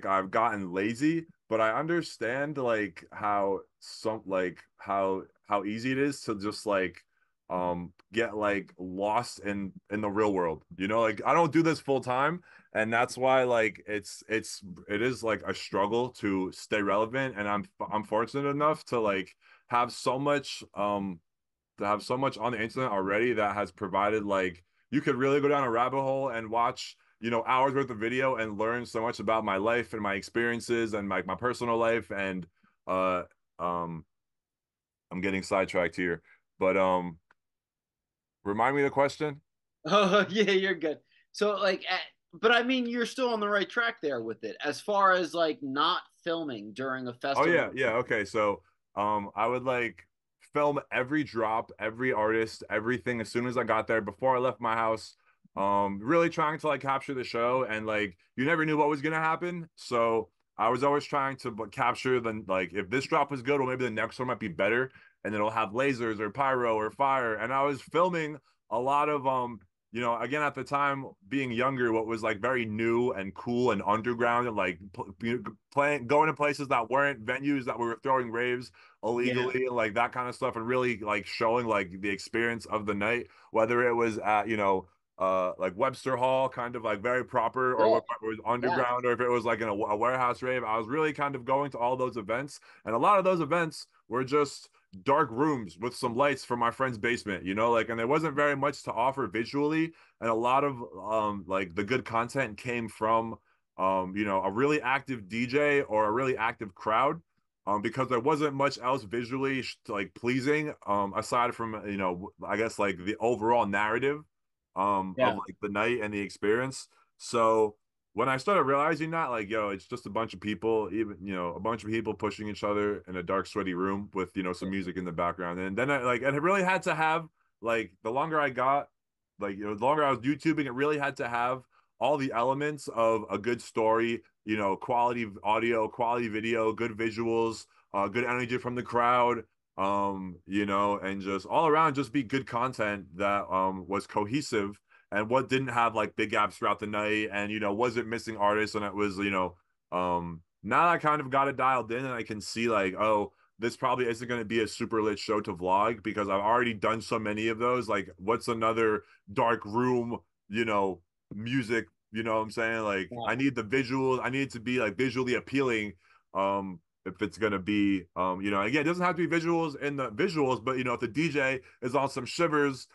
I've gotten lazy, but I understand like how easy it is to just like get like lost in the real world. Like I don't do this full time, and that's why like it is like a struggle to stay relevant, and I'm fortunate enough to like have so much on the internet already that has provided like you could really go down a rabbit hole and watch hours worth of video and learn so much about my life and my experiences and my personal life. And uh um I'm getting sidetracked here, but remind me of the question. Oh, yeah, you're good. So, like, but I mean, you're still on the right track there with it as far as like not filming during a Oh festival. yeah, yeah. Okay, so I would like film every drop, every artist, everything as soon as I got there before I left my house. Really trying to like capture the show, and like you never knew what was gonna happen, so I was always trying to capture the like if this drop was good, well maybe the next one might be better, and it'll have lasers or pyro or fire. And I was filming a lot of again at the time being younger, what was like very new and cool and underground and like playing going to places that weren't venues that we were throwing raves Yeah. illegally, like that kind of stuff, and really like showing like the experience of the night, whether it was at like Webster Hall, kind of like very proper, or Yeah. what was Yeah. underground, or if it was like in a warehouse rave. I was really kind of going to all those events, and a lot of those events were just dark rooms with some lights from my friend's basement, like, and there wasn't very much to offer visually, and a lot of like the good content came from a really active DJ or a really active crowd. Because there wasn't much else visually like pleasing, aside from I guess like the overall narrative, of Yeah. like the night and the experience. So when I started realizing that, like, yo, it's just a bunch of people, even a bunch of people pushing each other in a dark, sweaty room with some music in the background, and then and it really had to have like the longer I got, like the longer I was YouTubing, it really had to have all the elements of a good story, quality audio, quality video, good visuals, good energy from the crowd, and just all around just be good content that was cohesive and what didn't have like big gaps throughout the night, and wasn't missing artists, and it was now that I kind of got it dialed in and I can see like, oh, this probably isn't going to be a super lit show to vlog because I've already done so many of those. Like, what's another dark room, you know, music, you know what I'm saying? Like, Yeah. I need the visuals, I need it to be like visually appealing. If it's gonna be again, it doesn't have to be visuals in the visuals, but if the DJ is on some shivers,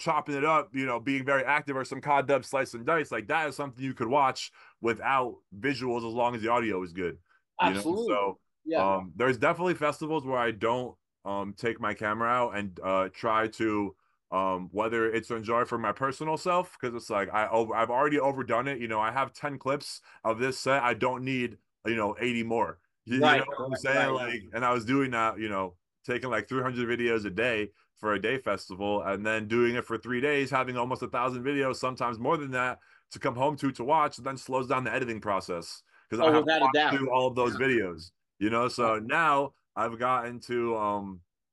chopping it up, being very active, or some cod dub slice and dice, like that is something you could watch without visuals as long as the audio is good. Absolutely. So Yeah. there's definitely festivals where I don't take my camera out and try to whether it's to enjoy for my personal self, because it's like I've already overdone it. I have 10 clips of this set. I don't need 80 more. You know Right. what I'm saying? Right. Like, and I was doing that, taking like 300 videos a day for a day festival, and then doing it for 3 days, having almost 1,000 videos, sometimes more than that, to come home to watch. And then slows down the editing process because I Oh, have to without a watch doubt. through all of those Yeah. videos. So now I've gotten to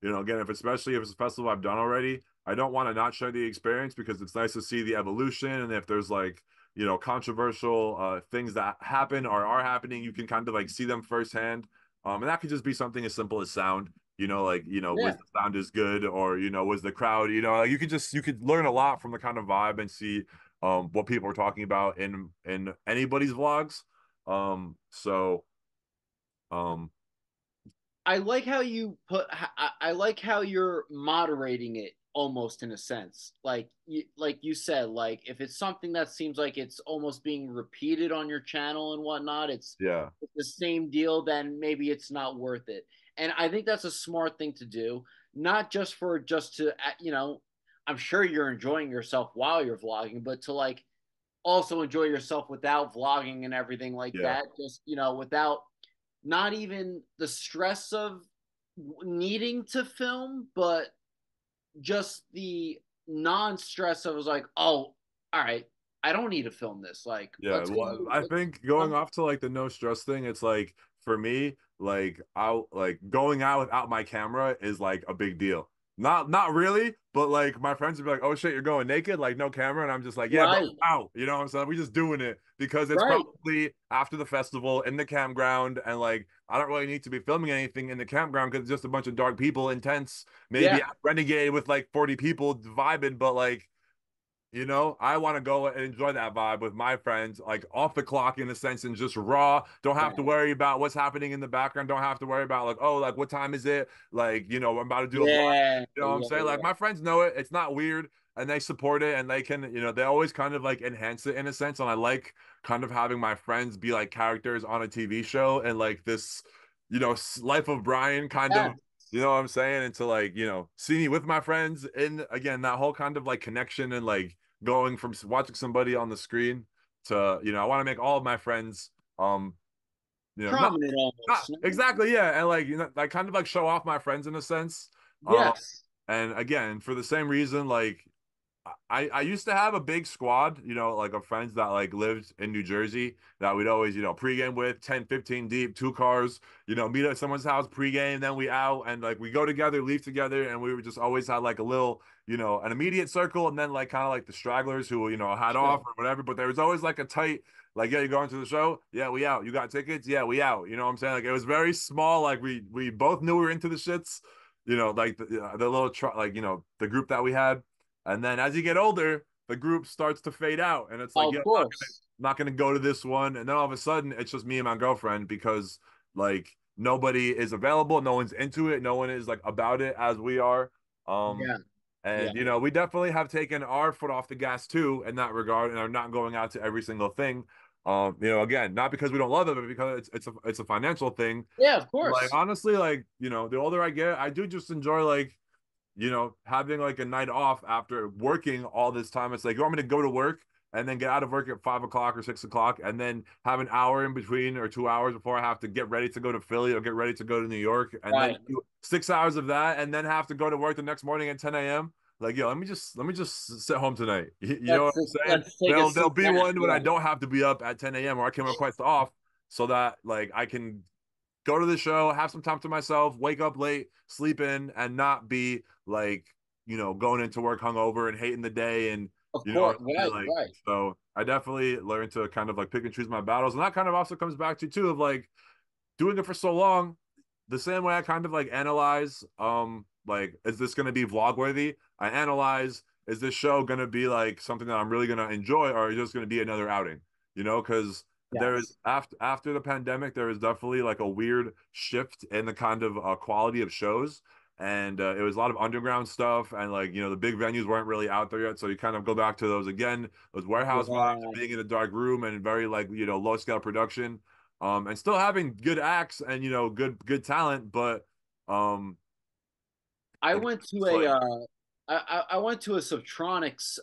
again, if especially if it's a festival I've done already, I don't want to not share the experience because it's nice to see the evolution. And if there's like controversial things that happen or are happening, you can kind of like see them firsthand. And that could just be something as simple as sound. Like was Yeah. the sound is good, or was the crowd, like you could learn a lot from the kind of vibe and see what people are talking about in anybody's vlogs. So um I like how you put. I like how you're moderating it almost in a sense. Like you said, like if it's something that seems like it's almost being repeated on your channel and whatnot, yeah, it's the same deal. Then maybe it's not worth it. And I think that's a smart thing to do, not just for just to I'm sure you're enjoying yourself while you're vlogging, but to like also enjoy yourself without vlogging and everything like yeah, that. Just without not even the stress of needing to film, but just the non-stress of was like, oh, all right, I don't need to film this. Like, yeah. let's go. Well, I think going off to like the no stress thing, it's like for me, like I like going out without my camera is like a big deal. Not really, but like my friends would be like, "Oh shit, you're going naked, like no camera," and I'm just like, "Yeah, but Right, I'm out." You know what I'm saying? We're just doing it because it's right, probably after the festival in the campground, and like I don't really need to be filming anything in the campground because it's just a bunch of dark people, intense, maybe yeah, renegade with like 40 people vibing, but like I want to go and enjoy that vibe with my friends, like off the clock in a sense, and just raw. Don't have to yeah, worry about what's happening in the background. Don't have to worry about like, oh, like what time is it? Like, I'm about to do a vlog. yeah, You know what I'm yeah, saying? Like my friends know it. It's not weird, and they support it, and they can, they always kind of like enhance it in a sense. And I like kind of having my friends be like characters on a TV show and like this, life of Brian kind yeah. of. You know what I'm saying? And to like, see me with my friends and again, that whole kind of like connection and like going from watching somebody on the screen to I want to make all of my friends not Prominent almost. No? exactly, yeah, and like like kind of like show off my friends in a sense. um Yes, and again, for the same reason, like I used to have a big squad, like of friends that like lived in New Jersey that we'd always, pregame with 10, 15 deep, two cars, meet at someone's house pregame, then we out and like we go together, leave together, and we would just always had like a little, an immediate circle, and then like kind of like the stragglers who, had off sure. or whatever. But there was always like a tight, like, yeah, you going to the show? Yeah, we out. You got tickets? Yeah, we out. You know what I'm saying? Like it was very small. Like we both knew we were into the shits, like the little like the group that we had. And then as you get older, the group starts to fade out, and it's like, yeah, Of course. not gonna go to this one. And then all of a sudden, it's just me and my girlfriend because like nobody is available, no one's into it, no one is like about it as we are. Um, Yeah, yeah, and we definitely have taken our foot off the gas too in that regard, and are not going out to every single thing. Again, not because we don't love it, but because it's a financial thing. yeah. Of Like course. honestly, like the older I get, I do just enjoy like having like a night off after working all this time. It's like, you want me to go to work and then get out of work at 5 o'clock or 6 o'clock and then have an hour in between or 2 hours before I have to get ready to go to Philly or get ready to go to New York and then Right. do 6 hours of that and then have to go to work the next morning at 10 a.m. Like, yo, let me just sit home tonight. You know what I'm saying? Let's take a There'll seat be back. one when I Yeah. don't have to be up at 10 a.m. or I can request off so that like I can go to the show, have some time to myself, wake up late, sleep in, and not be like, going into work hungover and hating the day. And, Of you know what course. I'm saying? Right. Like, Right. so I definitely learned to kind of like pick and choose my battles. And that kind of also comes back to, too, of like doing it for so long. the same way I kind of like analyze, like, is this gonna be vlog worthy? I analyze, is this show gonna be like something that I'm really gonna enjoy, or is it just gonna be another outing? You know, because there is Yes. after the pandemic, there is definitely like a weird shift in the kind of quality of shows. And it was a lot of underground stuff, and like the big venues weren't really out there yet, so you kind of go back to those again, those warehouse vibes, Yeah. being in a dark room and very like low scale production, and still having good acts and good talent, but um, I again, went to it's a like I went to a Subtronics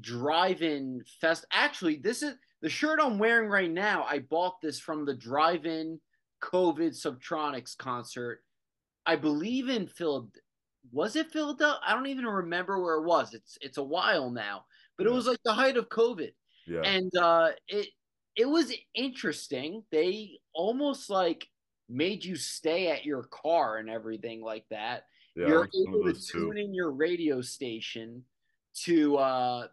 drive-in fest. Actually, this is the shirt I'm wearing right now. I bought this from the drive-in COVID Subtronics concert. I believe in Phil. Was it Philadelphia? I don't even remember where it was. It's a while now, but it yeah, was like the height of COVID, yeah, and it was interesting. They almost like made you stay at your car and everything like that. yeah. I You're went to one of able to those too. tune in your radio station to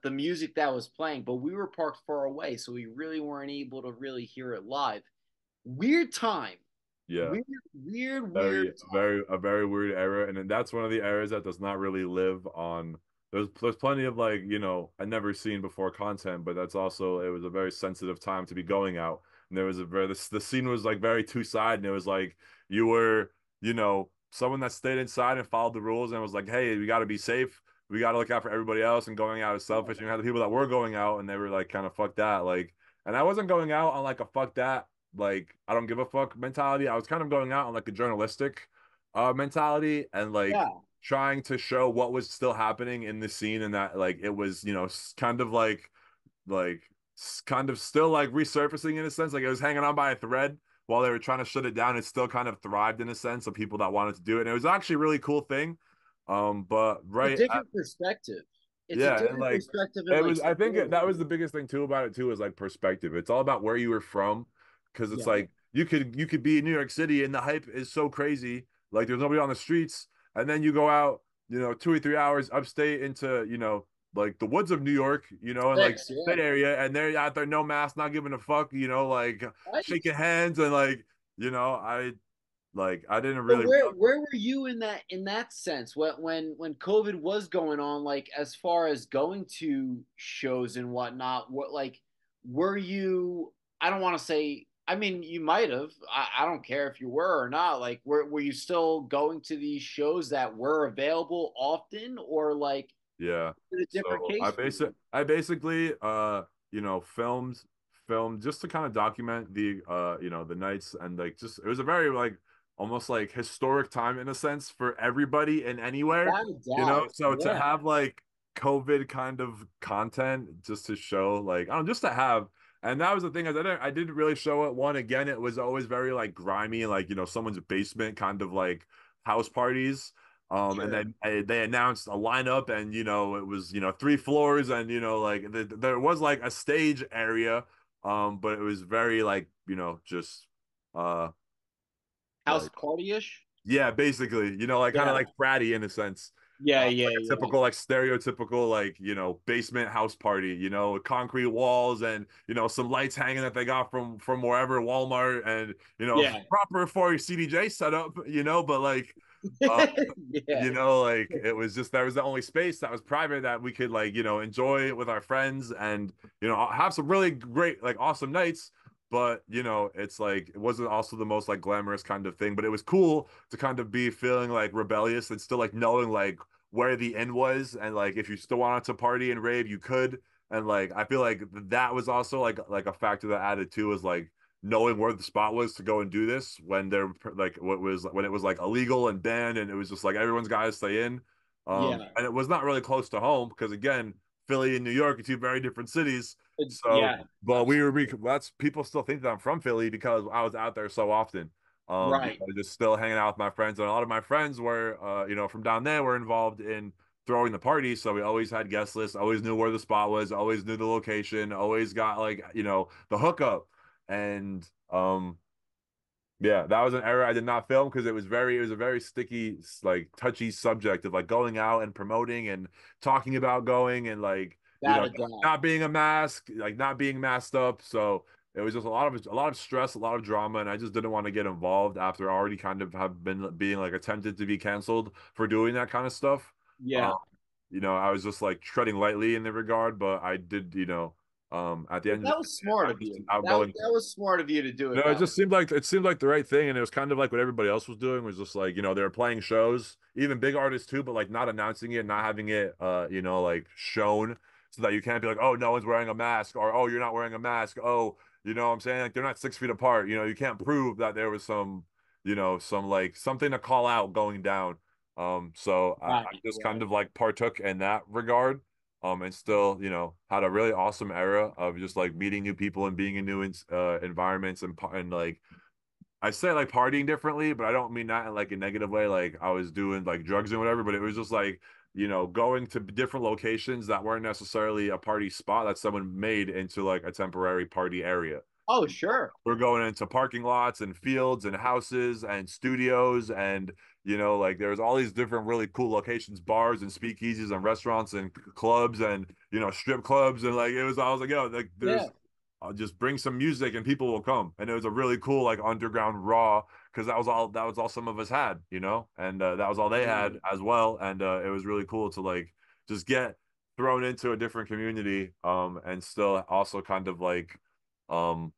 the music that was playing, but we were parked far away, so we really weren't able to really hear it live. Weird time. Yeah. Weird, weird, weird Very, very, a very weird era, and then that's one of the eras that does not really live on. There's plenty of like I never seen before content, but that's also it was a very sensitive time to be going out, and there was a very the scene was like very two side, and it was like you were someone that stayed inside and followed the rules and was like, hey, we got to be safe, we got to look out for everybody else, and going out is selfish. And you had the people that were going out and they were like kind of fuck that and I wasn't going out on like a fuck that like I don't give a fuck mentality. I was kind of going out on like a journalistic mentality and like Yeah. trying to show what was still happening in the scene and that like it was, kind of like kind of still like resurfacing in a sense. Like it was hanging on by a thread while they were trying to shut it down. It still kind of thrived in a sense of people that wanted to do it. And it was actually a really cool thing. But A right different perspective. It's a yeah, and different like perspective and it like was. I think story. that was the biggest thing too about it too is like perspective. It's all about where you were from, because it's Yeah. like you could be in New York City and the hype is so crazy, like there's nobody on the streets, and then you go out, 2 or 3 hours upstate into like the woods of New York, and like Six, yeah. state area, and they're out there no mask, not giving a fuck, like Right. shaking hands and like I didn't So really where were you in that sense? When COVID was going on, like as far as going to shows and whatnot, what like were you I don't want to say I mean you might have. I don't care if you were or not. Like were you still going to these shows that were available often or like Yeah. in a different So case for you? I basically filmed just to kind of document the nights, and like just it was a very like almost like historic time in a sense for everybody and anywhere, Without a doubt. so to Yeah. have like COVID kind of content just to show like I don't know, just to have. And that was the thing is I didn't really show it. One, again, it was always very like grimy, like someone's basement kind of like house parties. And Sure. then they announced a lineup, and it was 3 floors, and like there was like a stage area, but it was very like just uh House like party-ish? yeah, basically, like kind of Yeah. like fratty in a sense. Yeah, Like yeah, a yeah. typical, like stereotypical, like, basement house party, with concrete walls and, some lights hanging that they got from wherever, Walmart, and, Yeah. proper for a CDJ setup, but like, uh, Yeah. like it was just that was the only space that was private that we could like enjoy with our friends and have some really great like awesome nights, but it's like it wasn't also the most like glamorous kind of thing, but it was cool to kind of be feeling like rebellious and still like knowing like where the end was, and like if you still wanted to party and rave you could. And like I feel like that was also like a factor that added too, is like knowing where the spot was to go and do this when they're like what was when it was like illegal and banned, and it was just like everyone's got to stay in. Yeah. And it was not really close to home because again, Philly and New York are two very different cities. So, Yeah. but we were Absolutely. that's people still think that I'm from Philly because I was out there so often. Right. Just still hanging out with my friends, and a lot of my friends were, from down there, were involved in throwing the party. So we always had guest lists, always knew where the spot was, always knew the location, always got like, the hookup. And yeah, that was an era I did not film because it was a very sticky, like touchy subject of like going out and promoting and talking about going and like, Without a doubt. not being a mask, like not being masked up. So it was just a lot of stress, a lot of drama, and I just didn't want to get involved after I already kind of have been being like attempted to be canceled for doing that kind of stuff. Um, Yeah. I was just like treading lightly in the regard, but I did, at the But end of the that day, was smart I'm of just an you. outgoing. That was smart of you to do No, it it that way. just seemed like the right thing, and it was kind of like what everybody else was doing was just like they were playing shows, even big artists too, but like not announcing it, not having it, like shown, so that you can't be like, oh, no one's wearing a mask, or oh, you're not wearing a mask, oh, you know what I'm saying, like they're not 6 feet apart, you can't prove that there was some like something to call out going down. So I Right, just kind right. of like partook in that regard. And still, had a really awesome era of just like meeting new people and being in new environments and like I say like partying differently, but I don't mean that in like a negative way. Like I was doing like drugs and whatever, but it was just like going to different locations that weren't necessarily a party spot that someone made into like a temporary party area. Oh, sure. We're going into parking lots and fields and houses and studios and like there's all these different really cool locations, bars and speakeasies and restaurants and clubs and strip clubs and like I was like, yo, like Yeah. there's I'll just bring some music and people will come. And it was a really cool like underground raw because that was all some of us had, and that was all they had as well. And it was really cool to like just get thrown into a different community and still also kind of like um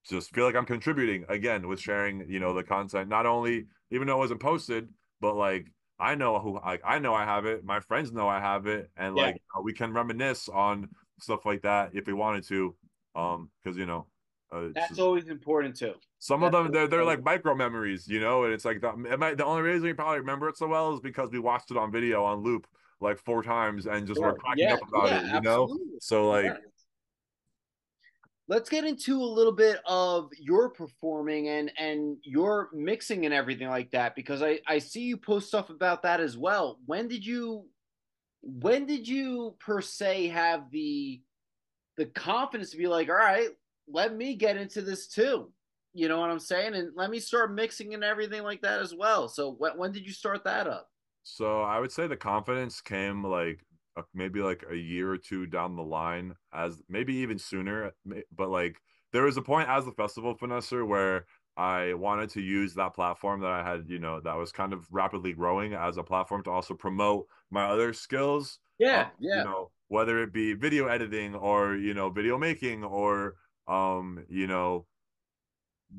just feel like I'm contributing again with sharing, the content. Not only even though it wasn't posted, but like I know I have it. My friends know I have it, and Yeah. like we can reminisce on stuff like that if we wanted to. Because it's That's just, always important too. some of That's them always they're like important. micro memories, and it's like the only reason you probably remember it so well is because we watched it on video on loop like 4 times and just were Sure. cracking Yeah, up about yeah, it. absolutely. So like Yeah. Let's get into a little bit of your performing and your mixing and everything like that because I see you post stuff about that as well. When did you per se have the confidence to be like, all right, let me get into this too? You know what I'm saying? And let me start mixing and everything like that as well. So when did you start that up? So I would say the confidence came like maybe like a year or two down the line, as maybe even sooner. But like there was a point as the festival finesser where I wanted to use that platform that I had, that was kind of rapidly growing as a platform to also promote my other skills. Yeah, yeah, Whether it be video editing or video making or um, you know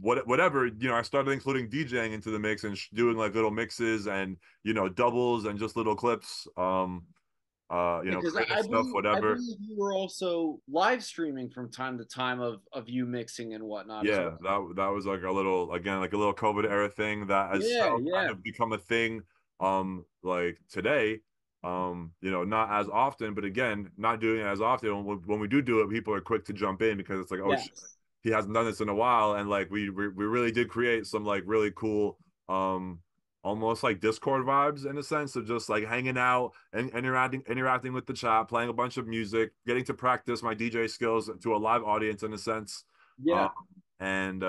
whatever, I started including DJing into the mix and doing like little mixes and doubles and just little clips, because creative stuff, I whatever. believe you were also live streaming from time to time of you mixing and whatnot as Yeah, well. that was like a little, again, like a little COVID era thing that has Yeah, so kind yeah, of become a thing like today, not as often, but again, not doing it as often. When we do it, people are quick to jump in because it's like, oh shit, yes, he hasn't done this in a while, and like we really did create some like really cool almost like Discord vibes in a sense of just like hanging out and interacting with the chat, playing a bunch of music, getting to practice my DJ skills to a live audience in a sense. Um, yeah, and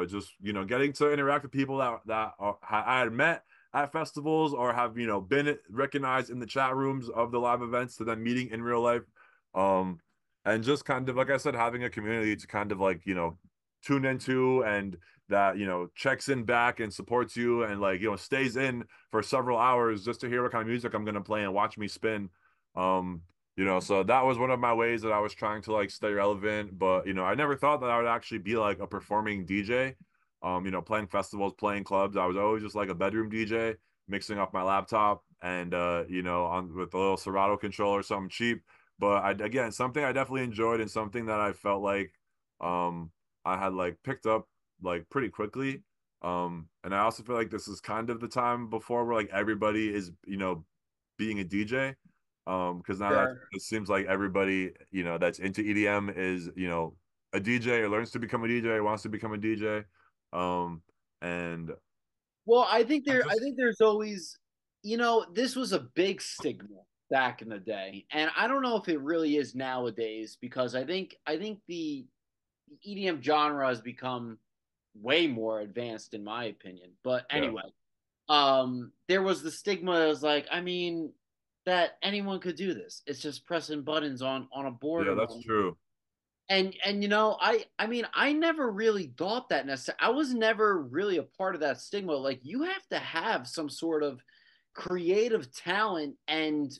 just getting to interact with people I had met at festivals or have been recognized in the chat rooms of the live events to then meeting in real life, um and just kind of like I said, having a community to kind of like tune into and that checks in back and supports you and like stays in for several hours just to hear what kind of music I'm going to play and watch me spin. um so that was one of my ways that I was trying to like stay relevant. But I never thought that I would actually be like a performing DJ. Playing festivals, playing clubs. I was always just like a bedroom DJ, mixing off my laptop and on with a little Serato controller, something cheap. But again, something I definitely enjoyed and something that I felt like um I had like picked up like pretty quickly. And I also feel like this is kind of the time before where like everybody is, being a DJ. Because now that sure. it seems like everybody, that's into EDM is, a DJ or learns to become a DJ or wants to become a DJ. Um, and Well, I I just think there's always, this was a big stigma back in the day, and I don't know if it really is nowadays because I think the EDM genre has become way more advanced in my opinion. But yeah, anyway, there was the stigma as like, I mean, that anyone could do this. It's just pressing buttons on a board yeah, and that's whatnot. true. And I mean, I never really thought that necessarily. I was never really a part of that stigma. Like, you have to have some sort of creative talent and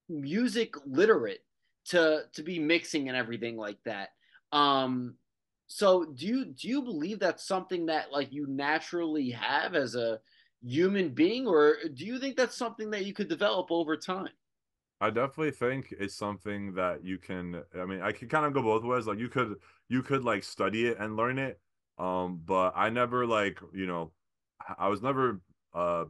music literate to be mixing and everything like that. Um, so do you believe that's something that like you naturally have as a human being, or do you think that's something that you could develop over time? I definitely think it's something that you can, I mean, I could kind of go both ways. Like you could like study it and learn it. But I never like, I was never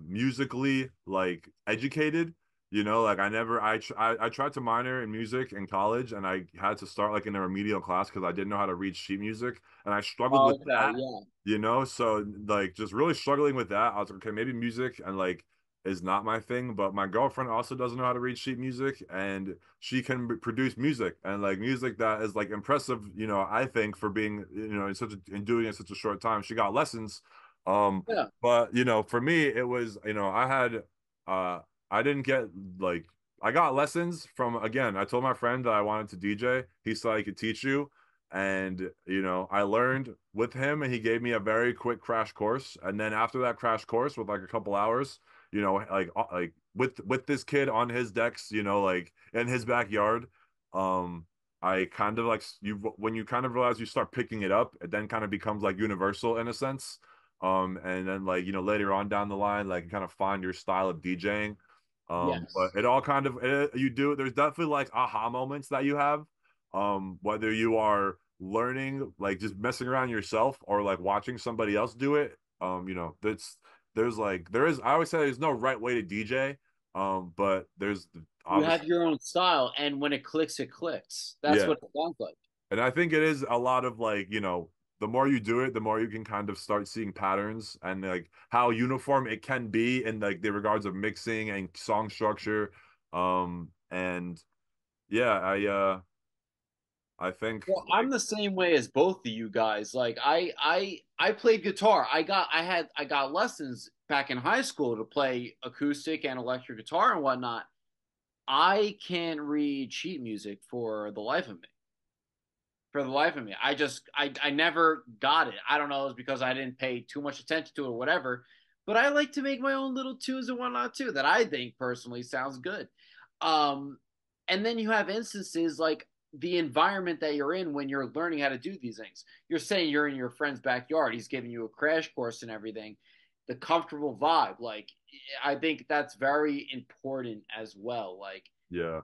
musically like educated, like I tried to minor in music in college and I had to start like in a remedial class because I didn't know how to read sheet music and I struggled with Okay, that, yeah, so like just really struggling with that. I was like, okay, maybe music and like is not my thing, but my girlfriend also doesn't know how to read sheet music and she can produce music and like music that is like impressive, I think for being, in doing it in such a short time. She got lessons. Um, yeah, but for me it was, uh I didn't get like I got lessons from again, I told my friend that I wanted to DJ. He said he could teach you. And I learned with him and he gave me a very quick crash course. And then after that crash course with like a couple hours, like with this kid on his decks, like in his backyard. um I kind of like you when you kind of realize you start picking it up, it then kind of becomes like universal in a sense. And then like later on down the line, like you kind of find your style of DJing. But yes. it all kind of you do there's definitely like aha moments that you have, whether you are learning like just messing around yourself or like watching somebody else do it. That's there's like there is I always say there's no right way to DJ. But there's You have obviously, your own style, and when it clicks, it clicks. That's yeah. what it sounds like. And I think it is a lot of like, the more you do it, the more you can kind of start seeing patterns and like how uniform it can be in like the regards of mixing and song structure. And yeah, I think Well, I'm like the same way as both of you guys. Like, I played guitar. I got lessons back in high school to play acoustic and electric guitar and whatnot. I can't read sheet music for the life of me. For the life of me, I never got it. I don't know, it's because I didn't pay too much attention to it or whatever. But I like to make my own little tunes and whatnot too that I think personally sounds good. Um, and then you have instances like the environment that you're in when you're learning how to do these things. You're saying you're in your friend's backyard. He's giving you a crash course and everything. The comfortable vibe, like, I think that's very important as well. Like, yeah.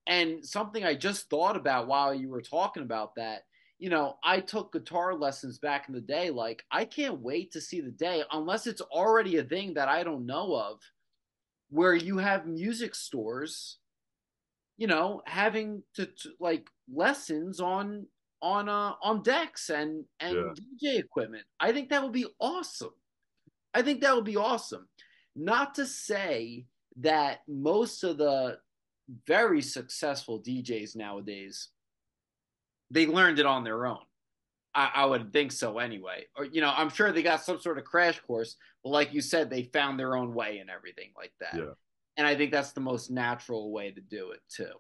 and something I just thought about while you were talking about that, I took guitar lessons back in the day. Like, I can't wait to see the day, unless it's already a thing that I don't know of, where you have music stores, having to like lessons on decks and Yeah. DJ equipment. I think that would be awesome. I think that would be awesome. Not to say that most of the very successful DJs nowadays, they learned it on their own. I would think so anyway. Or, I'm sure they got some sort of crash course, but like you said, they found their own way and everything like that. Yeah. And I think that's the most natural way to do it too.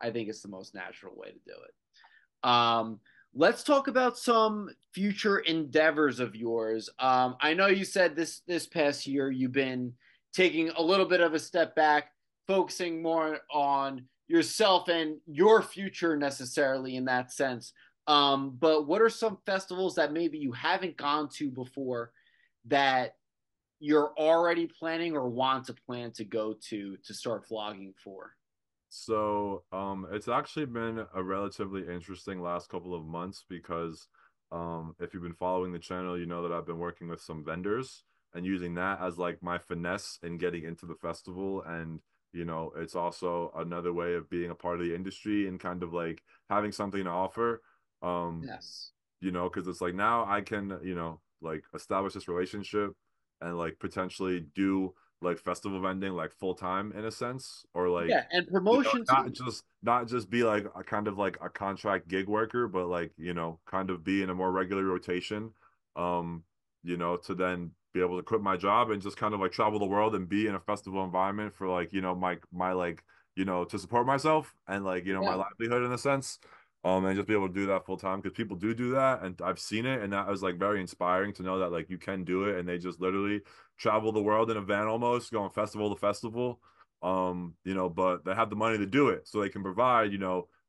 I think it's the most natural way to do it. Let's talk about some future endeavors of yours. I know you said this past year you've been taking a little bit of a step back, focusing more on yourself and your future necessarily in that sense. But what are some festivals that maybe you haven't gone to before that you're already planning or want to plan to go to start vlogging for? So, it's actually been a relatively interesting last couple of months because, if you've been following the channel, you know that I've been working with some vendors and using that as like my finesse in getting into the festival. And, it's also another way of being a part of the industry and kind of like having something to offer. Um, Yes. because it's like now I can, like establish this relationship and like potentially do like festival vending like full time in a sense, or like, Yeah, and promotion too. not just be like a kind of like a contract gig worker, but like, kind of be in a more regular rotation, um, to then be able to quit my job and just kind of like travel the world and be in a festival environment for like, my like, to support myself and like, my Yeah. livelihood in a sense. and just be able to do that full time because people do that, and I've seen it, and that was like very inspiring to know that like you can do it, and they just literally travel the world in a van almost, going festival to festival, but they have the money to do it, so they can provide,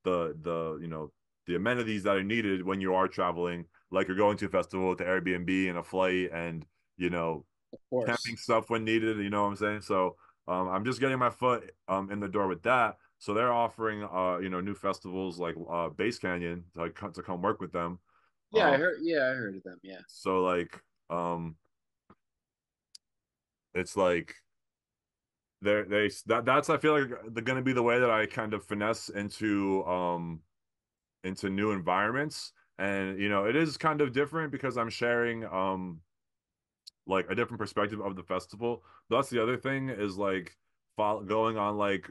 the amenities that are needed when you are traveling, like you're going to a festival with the Airbnb and a flight and you know Of camping course. stuff when needed. You know what I'm saying? So I'm just getting my foot in the door with that. So they're offering new festivals like Base Canyon to come work with them. Yeah, I Um, heard. Yeah, I heard of them. Yeah. so like it's like that's I feel like they're gonna be the way that I kind of finesse into new environments. And it is kind of different because I'm sharing like a different perspective of the festival. That's the other thing is like going on like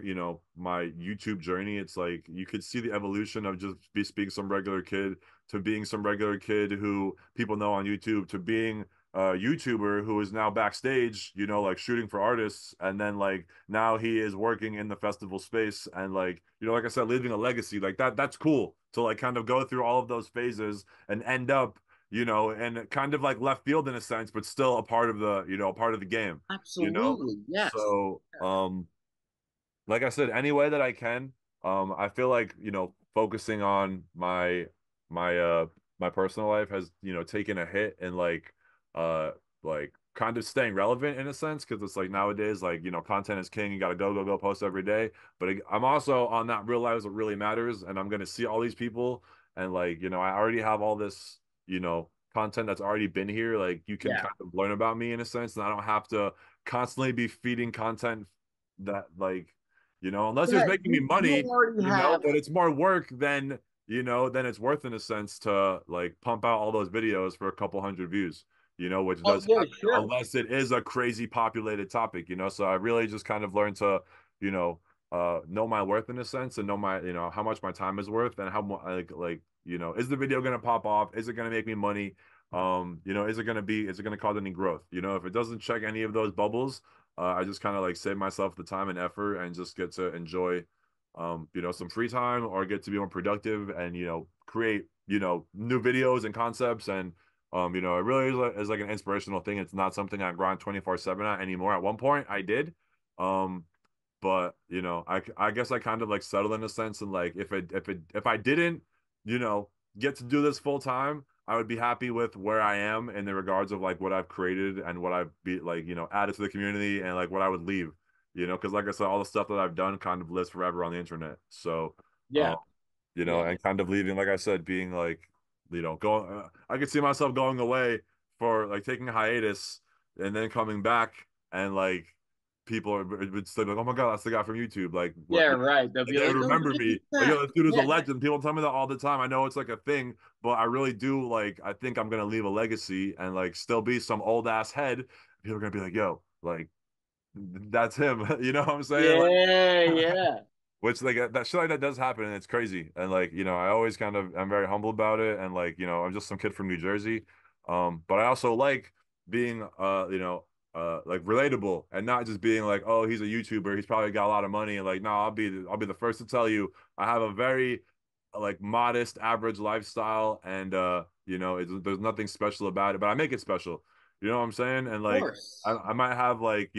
my YouTube journey. It's like you could see the evolution of just being some regular kid to being some regular kid who people know on YouTube to being a YouTuber who is now backstage, like shooting for artists, and then like now he is working in the festival space and like like I said, leaving a legacy like that. That's cool to like kind of go through all of those phases and end up and kind of like left field in a sense, but still a part of the game, you know? Absolutely. Yes. So, like I said, any way that I can, I feel like, focusing on my personal life has, taken a hit and uh like kind of staying relevant in a sense because it's like nowadays like content is king. You got to go post every day. But I'm also on that real lives what really matters, and I'm gonna see all these people and like I already have all this content that's already been here. Like you can Yeah. kind of learn about me in a sense, and I don't have to constantly be feeding content that like unless it's Yeah. making me You money, already have. but it's more work than it's worth in a sense to like pump out all those videos for a couple hundred views, which Oh does yeah, happen sure. unless it is a crazy populated topic, so I really just kind of learned to, you know, know my worth in a sense and know my, how much my time is worth and how much is the video going to pop off? Is it going to make me money? Is it going to cause any growth? If it doesn't check any of those bubbles, I just kind of like save myself the time and effort and just get to enjoy, some free time or get to be more productive and, create, new videos and concepts. And, it really is like an inspirational thing. It's not something I grind 24/7 at anymore. At one point I did. Um, but I guess I kind of like settled in a sense and like if I didn't you know get to do this full time, I would be happy with where I am in the regards of like what I've created and what I've be like added to the community and like what I would leave, because like I said, all the stuff that I've done kind of lives forever on the internet. So Yeah. Yeah. and kind of leaving, like I said, being like going, I could see myself going away for like taking a hiatus and then coming back and like people would say like, "Oh my God, that's the guy from YouTube." Like, Yeah. what? Right. They'll And be they would like, "Oh, remember look at me. Like, that." yo, this dude is a Yeah. legend. People tell me that all the time. I know it's like a thing, but I really do like. I think I'm gonna leave a legacy and like still be some old ass head. People are gonna be like, "Yo, like that's him." You know what I'm saying? Yeah. Like, Yeah. which like that shit like that does happen and it's crazy. And like, I always kind of I'm very humble about it and like, I'm just some kid from New Jersey. But I also like being like relatable and not just being like, oh, he's a YouTuber, he's probably got a lot of money and like, no, I'll be the first to tell you I have a very like modest average lifestyle and there's nothing special about it, but I make it special. You know what I'm saying? And Of like course. I might have like,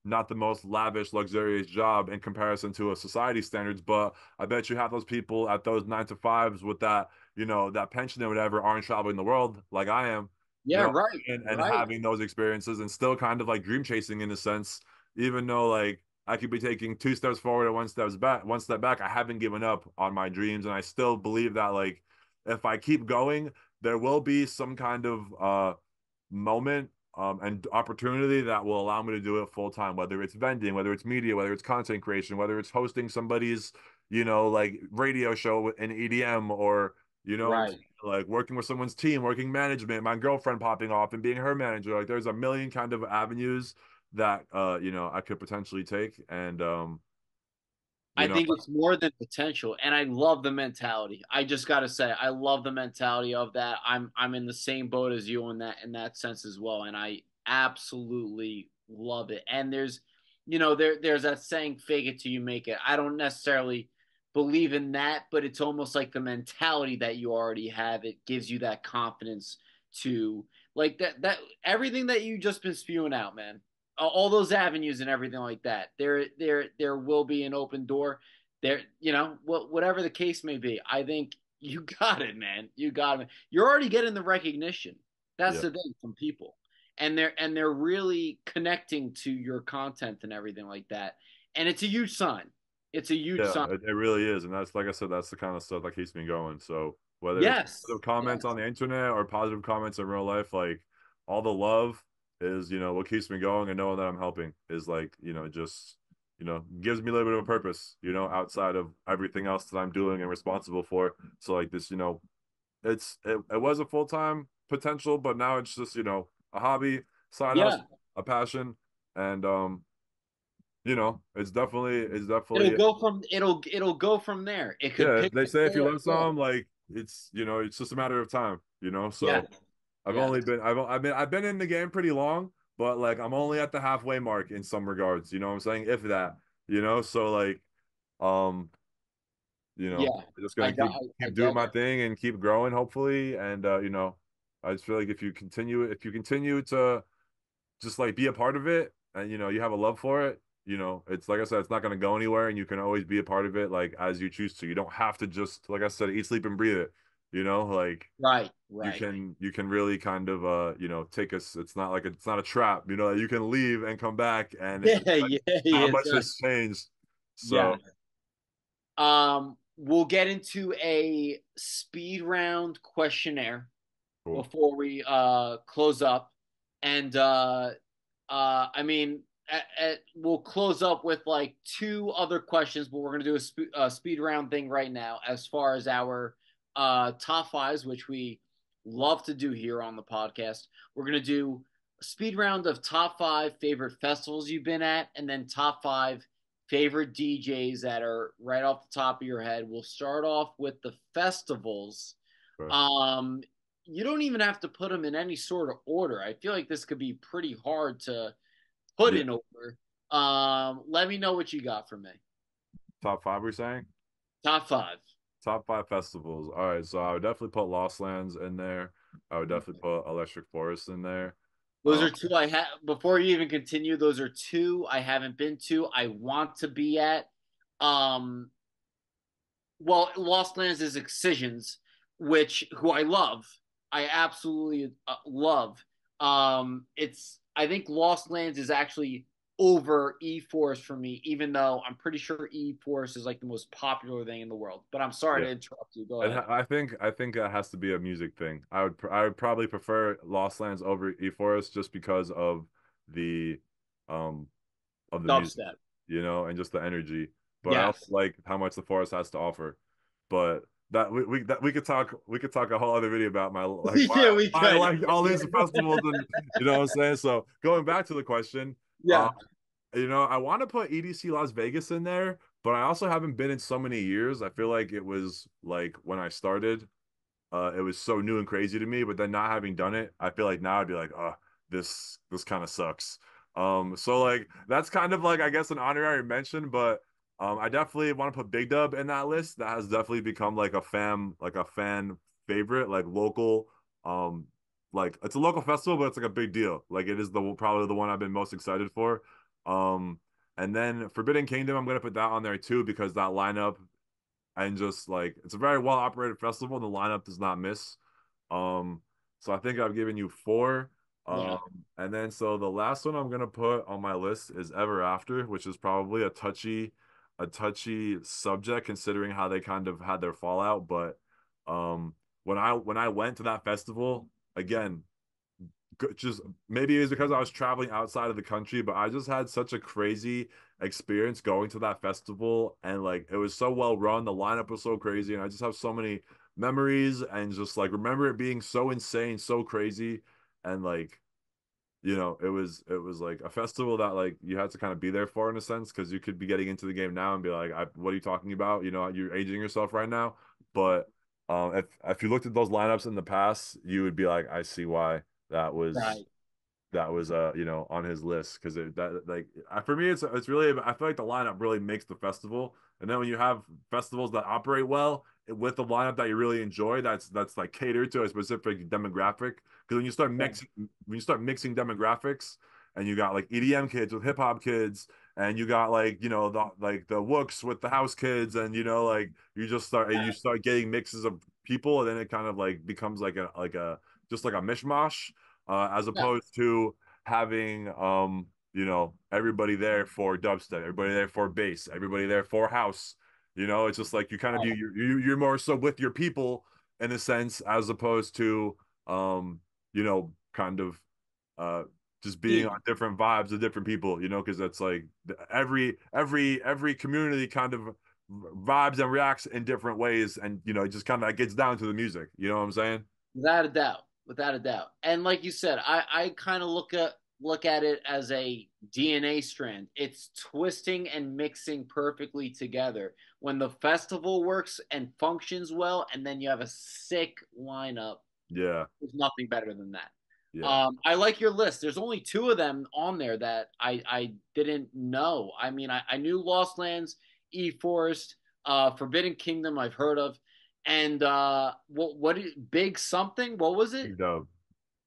not the most lavish, luxurious job in comparison to a society standards, but I bet you half those people at those 9 to 5s with that, that pension or whatever aren't traveling the world like I am, Yeah. Right. and Right. having those experiences and still kind of like dream chasing in a sense, even though like I could be taking 2 steps forward and 1 step back. I haven't given up on my dreams, and I still believe that like if I keep going, there will be some kind of moment and opportunity that will allow me to do it full time, whether it's vending, whether it's media, whether it's content creation, whether it's hosting somebody's, like radio show in EDM or, I'm saying, Right. like working with someone's team, working management, my girlfriend popping off and being her manager. Like there's a million kind of avenues that, I could potentially take. And, you I know, think it's more than potential, and I love the mentality. I just got to say, I love the mentality of that. I'm in the same boat as you in that sense as well, and I absolutely love it. And there's that saying, "Fake it till you make it." I don't necessarily believe in that, but it's almost like the mentality that you already have. It gives you that confidence to like that everything that you just been spewing out, man. All those avenues and everything like that. There will be an open door. There, whatever the case may be. I think you got it, man. You got it. You're already getting the recognition. That's Yeah. the thing from people, and they're really connecting to your content and everything like that. And it's a huge sign. It's a huge Yeah, sign. it really is, and that's like I said, that's the kind of stuff that keeps me going. So whether it's Yes. positive comments on Yes. the internet or positive comments in real life, like all the love is, what keeps me going, and knowing that I'm helping is like, just gives me a little bit of a purpose, outside of everything else that I'm doing and responsible for. So like this, it was a full time potential, but now it's just a hobby, side hustle, Yeah. a passion, and it's definitely It'll go from there. It could yeah, pick they up say if you there. love Yeah. someone, like it's just a matter of time. Yeah. So I've Yeah. only been I've been in the game pretty long, but like I'm only at the halfway mark in some regards, you know what I'm saying? If that. So like um, Yeah. I'm just gonna I keep doing get my it. thing and keep growing hopefully. And I just feel like if you continue to just like be a part of it and you have a love for it, it's like I said, it's not going to go anywhere and you can always be a part of it like as you choose to. You don't have to just like I said, eat, sleep and breathe it. Like Right. you Right. can really kind of take us. It's not like it's not a trap, you can leave and come back and Yeah. it's like Yeah. not Yes. much has changed. Yeah. So We'll get into a speed round questionnaire cool. before we close up, and I mean, we'll close up with like two other questions, but we're gonna do a speed round thing right now as far as our top fives, which we love to do here on the podcast. We're gonna do a speed round of top five favorite festivals you've been at, and then top five favorite DJs that are right off the top of your head. We'll start off with the festivals. Okay. Um, you don't even have to put them in any sort of order. I feel like this could be pretty hard to put Yeah, in order. Let me know what you got for me. top five we're saying. Top five. Top five festivals. All right, so I would definitely put Lost Lands in there. I would definitely put Electric Forest in there. Those Um, are two I have. Before you even continue, those are two I haven't been to. I want to be at. Um, well, Lost Lands is Excisions, which who I love. I absolutely love. It's I think Lost Lands is actually over E Force for me, even though I'm pretty sure E Force is like the most popular thing in the world. But I'm sorry yeah, to interrupt you. Go and ahead. I think that has to be a music thing. I would probably prefer Lost Lands over E-Forest just because the um of the music, Dubstep. and just the energy. But I also Yes. like how much the forest has to offer. But that we could talk a whole other video about my like Yeah, why we why I could. like all these festivals and what I'm saying. So going back to the question, uh, Yeah. I want to put EDC Las Vegas in there, but I also haven't been in so many years. I feel like it was like when I started, it was so new and crazy to me. But then not having done it, I feel like now I'd be like, oh, this kind of sucks. So like that's kind of like I guess an honorary mention, but I definitely want to put Big Dub in that list. That has definitely become like a fan favorite, like local. Um, like it's a local festival, but it's like a big deal. Like it is probably the one I've been most excited for. Um, and then Forbidden Kingdom, I'm gonna put that on there too because that lineup and just like it's a very well operated festival. The lineup does not miss. Um, so I think I've given you four. Yeah. And then so the last one I'm gonna put on my list is Ever After, which is probably a touchy subject considering how they kind of had their fallout. But when I went to that festival again, just maybe it's because I was traveling outside of the country, but I just had such a crazy experience going to that festival and like it was so well run, the lineup was so crazy, and I just have so many memories and just like remember it being so insane, so crazy, and like it was like a festival that like you had to kind of be there for in a sense because you could be getting into the game now and be like, what are you talking about? You're aging yourself right now. But if you looked at those lineups in the past, you would be like, I see why that was Right. that was on his list because that like for me it's really I feel like the lineup really makes the festival. And then when you have festivals that operate well with the lineup that you really enjoy, that's like catered to a specific demographic. Because Yeah. when you start mixing demographics, and you got like EDM kids with hip hop kids, and you got like the Wooks with the house kids, and like you start getting mixes of people, and then it kind of like becomes like a just like a mishmash, as Yeah. opposed to having everybody there for dubstep, everybody there for bass, everybody there for house. It's just like you kind of Right. you're more so with your people in a sense, as opposed to kind of uh just being Yeah. on different vibes of different people, because that's like every community kind of vibes and reacts in different ways, and it just kind of gets down to the music. You know what I'm saying? Without a doubt, without a doubt. And like you said, I kind of look at it as a DNA strand. It's twisting and mixing perfectly together. When the festival works and functions well, and then you have a sick lineup, Yeah, there's nothing better than that. yeah. I like your list. There's only two of them on there that I didn't know. I mean, I knew Lost Lands, E Forest, Forbidden Kingdom. I've heard of, and what Big something? What was it? Big dub.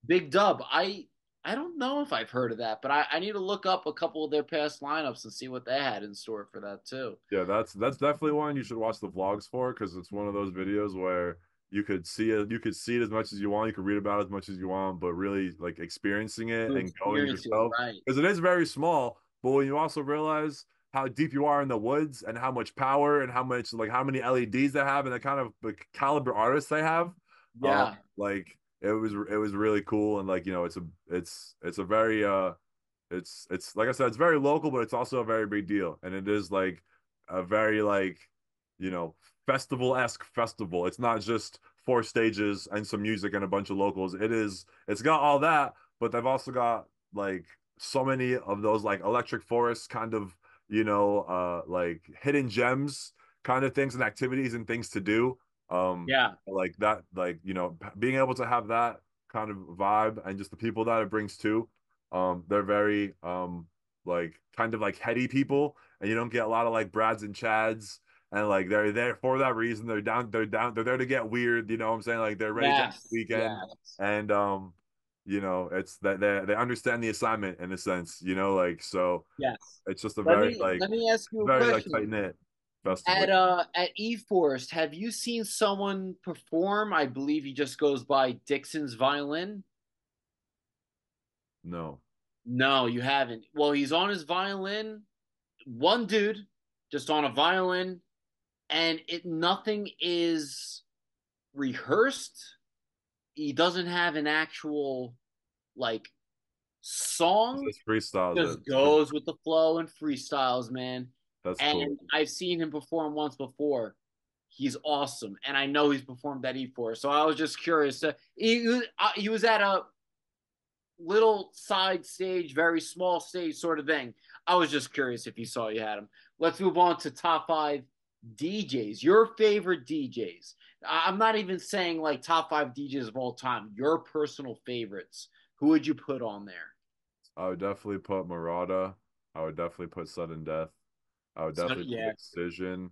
Big Dub. I don't know if I've heard of that, but I need to look up a couple of their past lineups and see what they had in store for that too. Yeah, that's definitely one you should watch the vlogs for, because it's one of those videos where you could see it as much as you want, you could read about it as much as you want, but really like experiencing it To and going experience it, yourself, right? because it is very small. But when you also realize how deep you are in the woods and how much power and how many LEDs they have and the kind of like, caliber artists they have, Yeah. like it was really cool. And like it's a very it's like I said, it's very local, but it's also a very big deal, and it is like a very like you know festival-esque festival. It's not just four stages and some music and a bunch of locals. It's got all that, but they've also got like so many of those like electric forest kind of like hidden gems kind of things and activities and things to do. Yeah. Like that, like being able to have that kind of vibe and just the people that it brings to. They're very like kind of like heady people, and you don't get a lot of like Brads and Chads, and like they're there for that reason. They're there to get weird. You know what I'm saying? Like they're ready to have the Yes. weekend, Yes. and it's that they understand the assignment in a sense. Like so, Yes. it's just a Let very me like let me ask you a very like question. tight knit festival. At eForest, have you seen someone perform? I believe he just goes by Dixon's violin. No, No, you haven't. Well, he's on his violin. One dude just on a violin, and it nothing is rehearsed. He doesn't have an actual like it's song. just freestyles it. Just goes with the flow and freestyles, man. That's cool. And I've seen him perform once before. He's awesome, and I know he's performed at E4. So I was just curious. He was at a little side stage, very small stage sort of thing. I was just curious if you saw you had him. Let's move on to top five DJs. Your favorite DJs. I'm not even saying like top five DJs of all time. Your personal favorites. Who would you put on there? I would definitely put Murata. I would definitely put Sudden Death. I would So, definitely put yeah. Excision.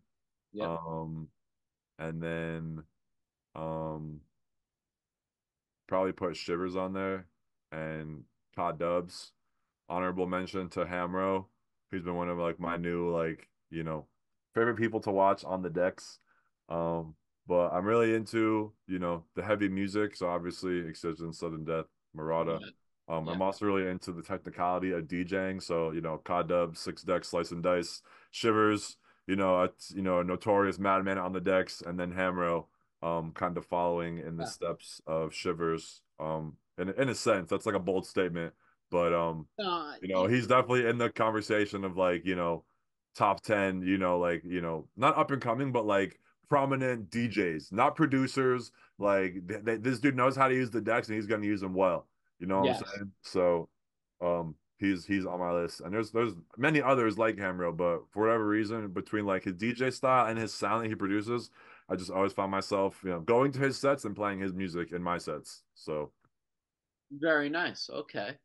Yep. Um, and then um, probably put Shivers on there and Todd Dubs. Honorable mention to Hamro. He's been one of like my new like favorite people to watch on the decks. Um, but I'm really into the heavy music. So obviously Excision, Sudden Death, Murata. Yeah. I'm Yeah. also really into the technicality of DJing. So COD Dub, Six Decks, Slice and Dice, Shivers. A notorious madman on the decks, and then Hamro, kind of following in the Yeah. steps of Shivers. In a sense, that's like a bold statement, but Yeah. he's definitely in the conversation of like, top 10, like, not up and coming, but like prominent DJs, not producers. Like this dude knows how to use the decks and he's going to use them well. You know what I'm Yes. saying? So, he's on my list. And there's many others like Hamro, but for whatever reason, between like his DJ style and his sound that he produces, I just always found myself, going to his sets and playing his music in my sets. So, Very nice. Okay.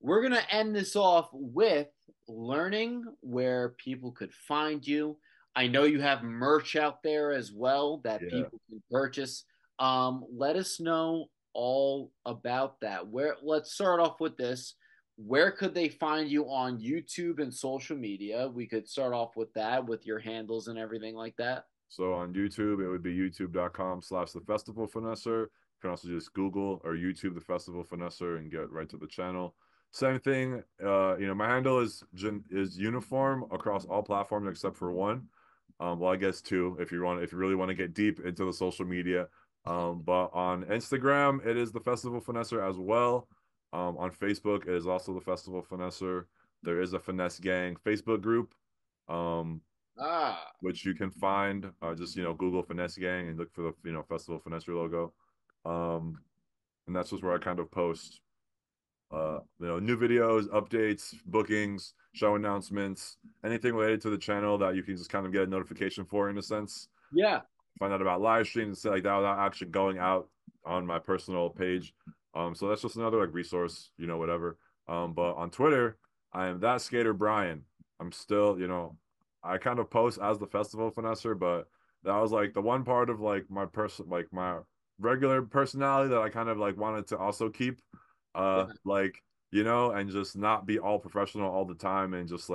we're going to end this off with learning where people could find you. I know you have merch out there as well that Yeah. people can purchase. Let us know all about that. Where let's start off with this. Where could they find you on YouTube and social media? We could start off with that with your handles and everything like that. So on YouTube, it would be youtube.com/the Festival Finesser. You can also just Google or YouTube the Festival Finesser and get right to the channel. Same thing, my handle is uniform across all platforms except for one. Well, I guess two if you really want to get deep into the social media. But on Instagram, it is the Festival Finesser as well. On Facebook, it is also the Festival Finesser. There is a Finesse Gang Facebook group. Um, Ah, which you can find. Just Google Finesse Gang and look for the Festival Finesser logo. Um, and that's just where I kind of post new videos, updates, bookings, show announcements, anything related to the channel that you can just kind of get a notification for in a sense. yeah. Find out about live streams and stuff like that without actually going out on my personal page. So that's just another like resource, whatever. But on Twitter, I am that skater Brian. I'm still, I kind of post as the festival finesser, but that was like the one part of like my regular personality that I kind of like wanted to also keep, Yeah. like and just not be all professional all the time and just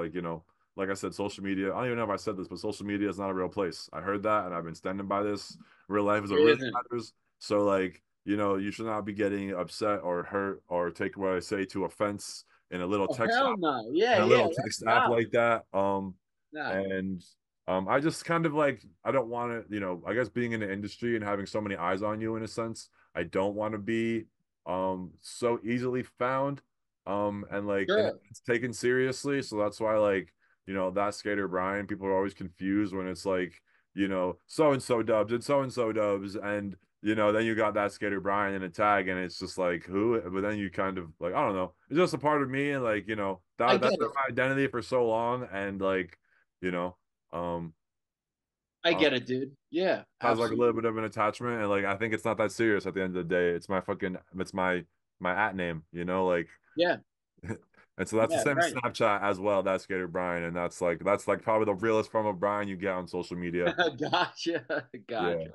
like I said, social media. I don't even know if I said this, but social media is not a real place. I heard that, and I've been standing by this. Real life is what It really isn't. matters. So, like, you should not be getting upset or hurt or take what I say to offense in a little Oh, text hell app, no. Yeah, yeah. That's stop. like that. Nah. And I just kind of like I don't want to, I guess being in the industry and having so many eyes on you in a sense, I don't want to be so easily found and like and Sure. it's taken seriously. So that's why like that skater Brian, people are always confused when it's like, so and so dubs and so dubs, and then you got that skater Brian in a tag, and it's just like who? But then you kind of like, I don't know, it's just a part of me, and like I that's get been it. my identity for so long, and like you know, um, I um get it, dude. Yeah, has like a little absolutely. bit of an attachment, and like I think it's not that serious at the end of the day. It's my at name, like. Yeah, And so that's the yeah, same as right. Snapchat as well. That skater Brian, and that's like probably the realest form of Brian you get on social media. Gotcha. Yeah. Gotcha.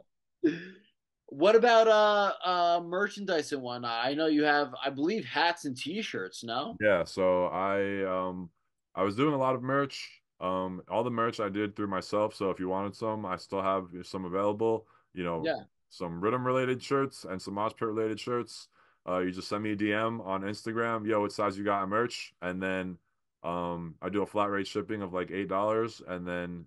What about merchandise and whatnot? I know you have, I believe, hats and t-shirts, no? Yeah, so I was doing a lot of merch. All the merch I did through myself. So if you wanted some, I still have some available. You know, Yeah. some rhythm related shirts and some mosh pit related shirts. You just send me a DM on Instagram, yo, what size you got in merch, and then I do a flat rate shipping of like $8, and then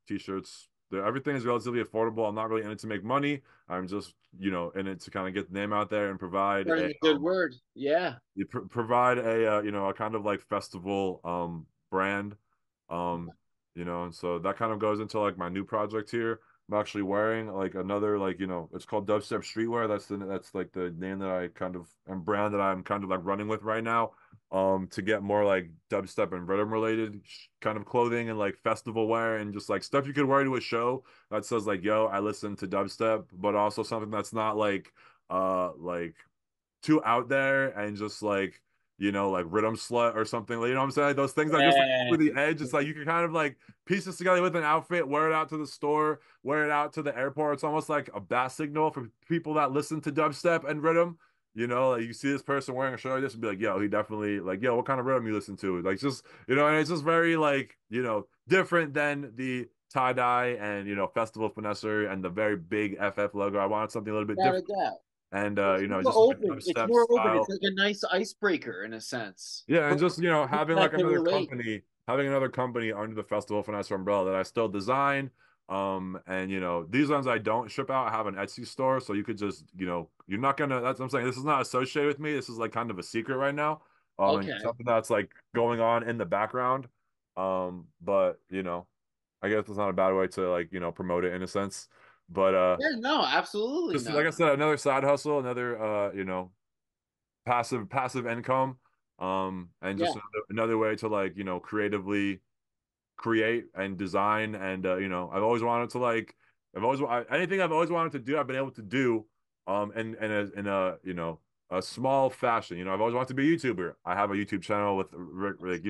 t-shirts. Everything is relatively affordable. I'm not really in it to make money. I'm just in it to kind of get the name out there and provide Spreading a the good word. Yeah. you provide a a kind of like festival brand and so that kind of goes into like my new project here. I'm actually wearing like another like it's called Dubstep Streetwear. That's like the name that I kind of and brand that I'm kind of like running with right now, to get more like dubstep and rhythm related kind of clothing and like festival wear and just like stuff you could wear to a show that says like, yo, I listen to dubstep, but also something that's not like too out there and just like like rhythm slut or something, like, what I'm saying, those things that just like Yeah. over the edge. It's like you can kind of like piece this together with an outfit, wear it out to the store, wear it out to the airport. It's almost like a bat signal for people that listen to dubstep and rhythm. Like you see this person wearing a shirt like this and be like, yo, he definitely like, yo, what kind of rhythm you listen to? Like just and it's just very like different than the tie dye and festival finesser and the very big FF logo. I wanted something a little bit Without a different, doubt. and It's more just like a open. It's dubstep more open. It's style. like a nice icebreaker in a sense. Yeah, For and just having people like that can relate. having another company under the Festival Finesser umbrella that I still design. And these ones I don't ship out. I have an Etsy store, so you could just you're not gonna. That's what I'm saying. This is not associated with me. This is like kind of a secret right now. And Okay. something that's like going on in the background. But I guess it's not a bad way to like promote it in a sense. But Yeah, no, absolutely just like not. I said, another side hustle, another passive income, and just Yeah. another way to like creatively create and design. And I've always wanted to like anything I've always wanted to do, I've been able to do in a a small fashion. I've always wanted to be a YouTuber. I have a YouTube channel with like,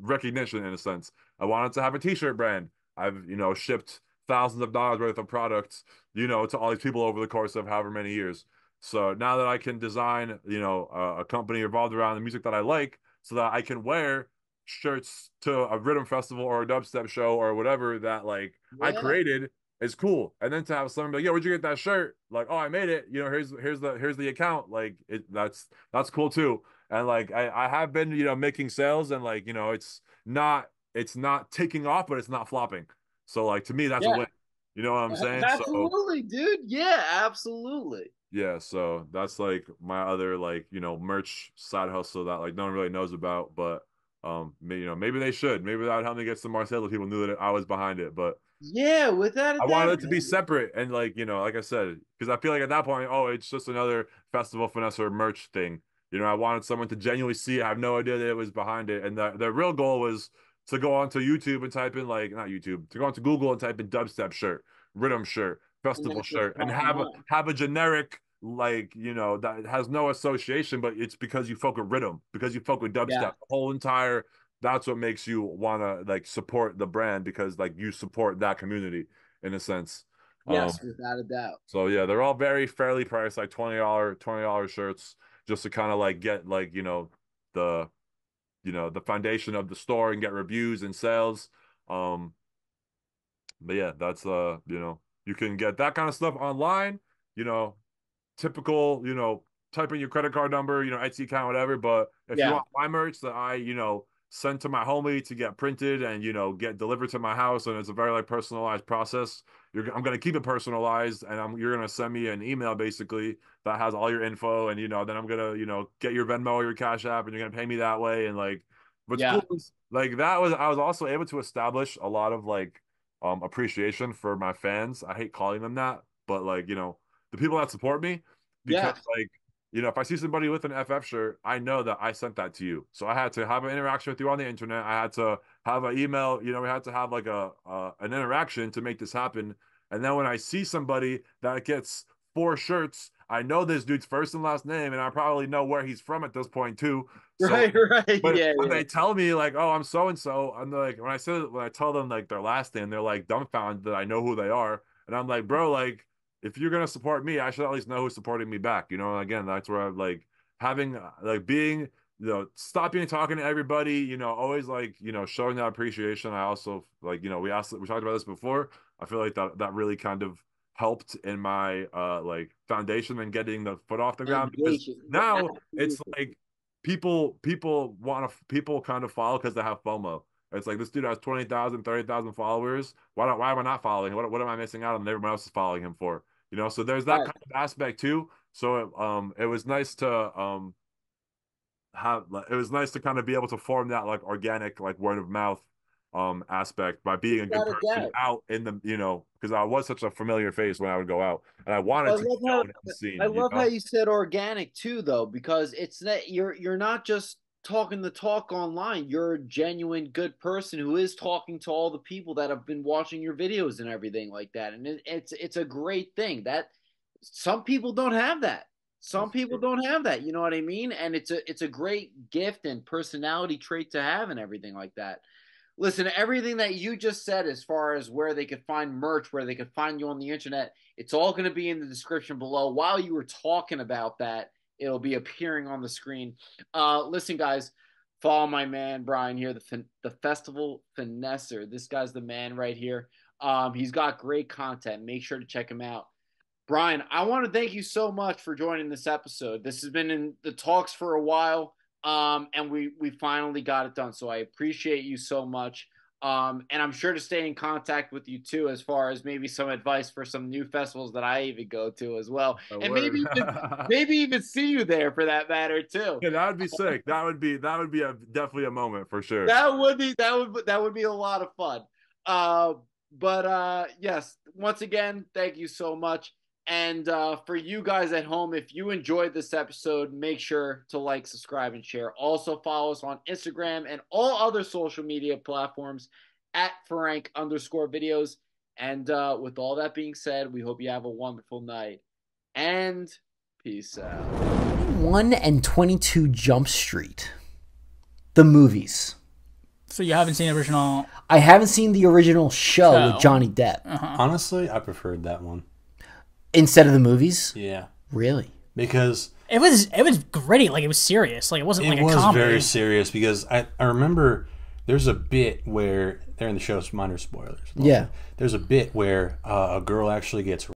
recognition in a sense. I wanted to have a t-shirt brand. I've, shipped thousands of dollars worth of products, to all these people over the course of however many years. So now that I can design, a company revolved around the music that I like, so that I can wear shirts to a rhythm festival or a dubstep show or whatever that like I Yeah. created is cool. And then to have someone be like, "Yo, where'd you get that shirt?" Like, "Oh, I made it. Here's the account." Like, that's cool too. And like, I have been, making sales, and like, it's not taking off, but it's not flopping. So like, to me, that's a Yeah. win. You know what I'm saying? So Absolutely, dude. Yeah, absolutely. yeah, so that's like my other like, merch side hustle that like no one really knows about, but maybe they should. Maybe that would help me get some more sales if people knew that I was behind it. But Yeah, without a I doubt. wanted it to be separate and like, like I said, because I feel like at that point, oh, it's just another Festival Finesser merch thing. I wanted someone to genuinely see it. I have no idea that it was behind it. And the real goal was to go onto YouTube and type in like not YouTube, to go onto Google and type in dubstep shirt, rhythm shirt, And festival that's what's shirt, and popping have a up. have a generic like, that has no association, but it's because you fuck with rhythm, because you fuck with Yeah. dubstep. The whole entire that's what makes you wanna like support the brand because like you support that community in a sense. Um, Yes, without a doubt. so yeah, they're all very fairly priced, like $20 shirts, just to kind of like get like, the the foundation of the store and get reviews and sales. Um, but yeah, that's you can get that kind of stuff online, you know, typical, type in your credit card number, Etsy account, whatever. But if you Yeah. want my merch that I, send to my homie to get printed and, get delivered to my house, and it's a very like personalized process, I'm gonna keep it personalized, and you're gonna send me an email basically that has all your info, and then I'm gonna, get your Venmo or your Cash App, and you're gonna pay me that way, and like, what's Yeah. cool is like I was also able to establish a lot of like appreciation for my fans. I hate calling them that, but like, the people that support me because Yeah. like if I see somebody with an FF shirt, I know that I sent that to you. So I had to have an interaction with you on the internet. I had to have an email. We had to have like an interaction to make this happen. And then when I see somebody that gets four shirts, I know this dude's first and last name, and I probably know where he's from at this point too. So, Right, right. but Yeah, when yeah. they tell me like, "Oh, I'm so and so," I'm like, when I tell them like their last name, they're like dumbfounded that I know who they are, and I'm like, bro, like if you're gonna support me, I should at least know who's supporting me back. And again, that's where I'm like having like being, stopping and talking to everybody. Always like showing that appreciation. I also like we talked about this before. I feel like that really kind of helped in my like foundation and getting the foot off the ground because Foundation. Yeah, now it's absolutely. like people kind of follow because they have FOMO. It's like this dude has 20,000, 30,000 followers. Why am I not following? What am I missing out on that everyone else is following him for? So there's that Right. kind of aspect too. So it was nice to it was nice to kind of be able to form that like organic like word of mouth aspect by being a good Without a person doubt. out in the because I was such a familiar face when I would go out and I I wanted to be love how known and I seen, love how you said organic too, though, because it's that you're not just talking the talk online. You're a genuine good person who is talking to all the people that have been watching your videos and everything like that. And it's a great thing that some people don't have that. Some That's people true. don't have that. You know what I mean? And it's a great gift and personality trait to have and everything like that. Listen, everything that you just said as far as where they could find merch, where they could find you on the internet, it's all going to be in the description below. While you were talking about that, it'll be appearing on the screen. Listen, guys, follow my man Brian here, the Festival Finesser. This guy's the man right here. He's got great content. Make sure to check him out. Brian, I want to thank you so much for joining this episode. This has been in the talks for a while, and we finally got it done. So I appreciate you so much. And I'm sure to stay in contact with you too, as far as maybe some advice for some new festivals that I even go to as well, A and word. maybe even see you there for that matter too. Yeah, that would be sick. That would be a definitely a moment for sure. That would be a lot of fun. Uh, but yes, once again, thank you so much. And for you guys at home, if you enjoyed this episode, make sure to like, subscribe, and share. Also, follow us on Instagram and all other social media platforms at Frank_videos. And with all that being said, we hope you have a wonderful night and peace out. 21 and 22 Jump Street, the movies. So you haven't seen the original? I haven't seen the original show with Johnny Depp. Honestly, I preferred that one instead of the movies. Yeah, really? Because it was gritty. Like, it was serious. Like, it wasn't like a comedy. It was very serious because I remember there's a bit where they're in the show. Minor spoilers. Yeah. There's a bit where a girl actually gets.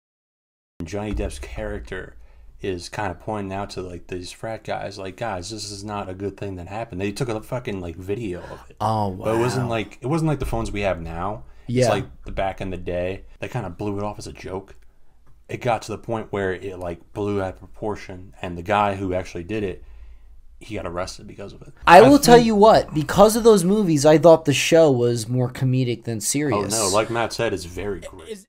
And Johnny Depp's character is kind of pointing out to like these frat guys, like, guys, this is not a good thing that happened. They took a fucking like video of it. Oh wow! But it wasn't like the phones we have now. Yeah. It's like the back in the day. They kind of blew it off as a joke. It got to the point where it like blew out of proportion, and the guy who actually did it, he got arrested because of it. I will tell you what, because of those movies, I thought the show was more comedic than serious. Oh no, like Matt said, it's very great.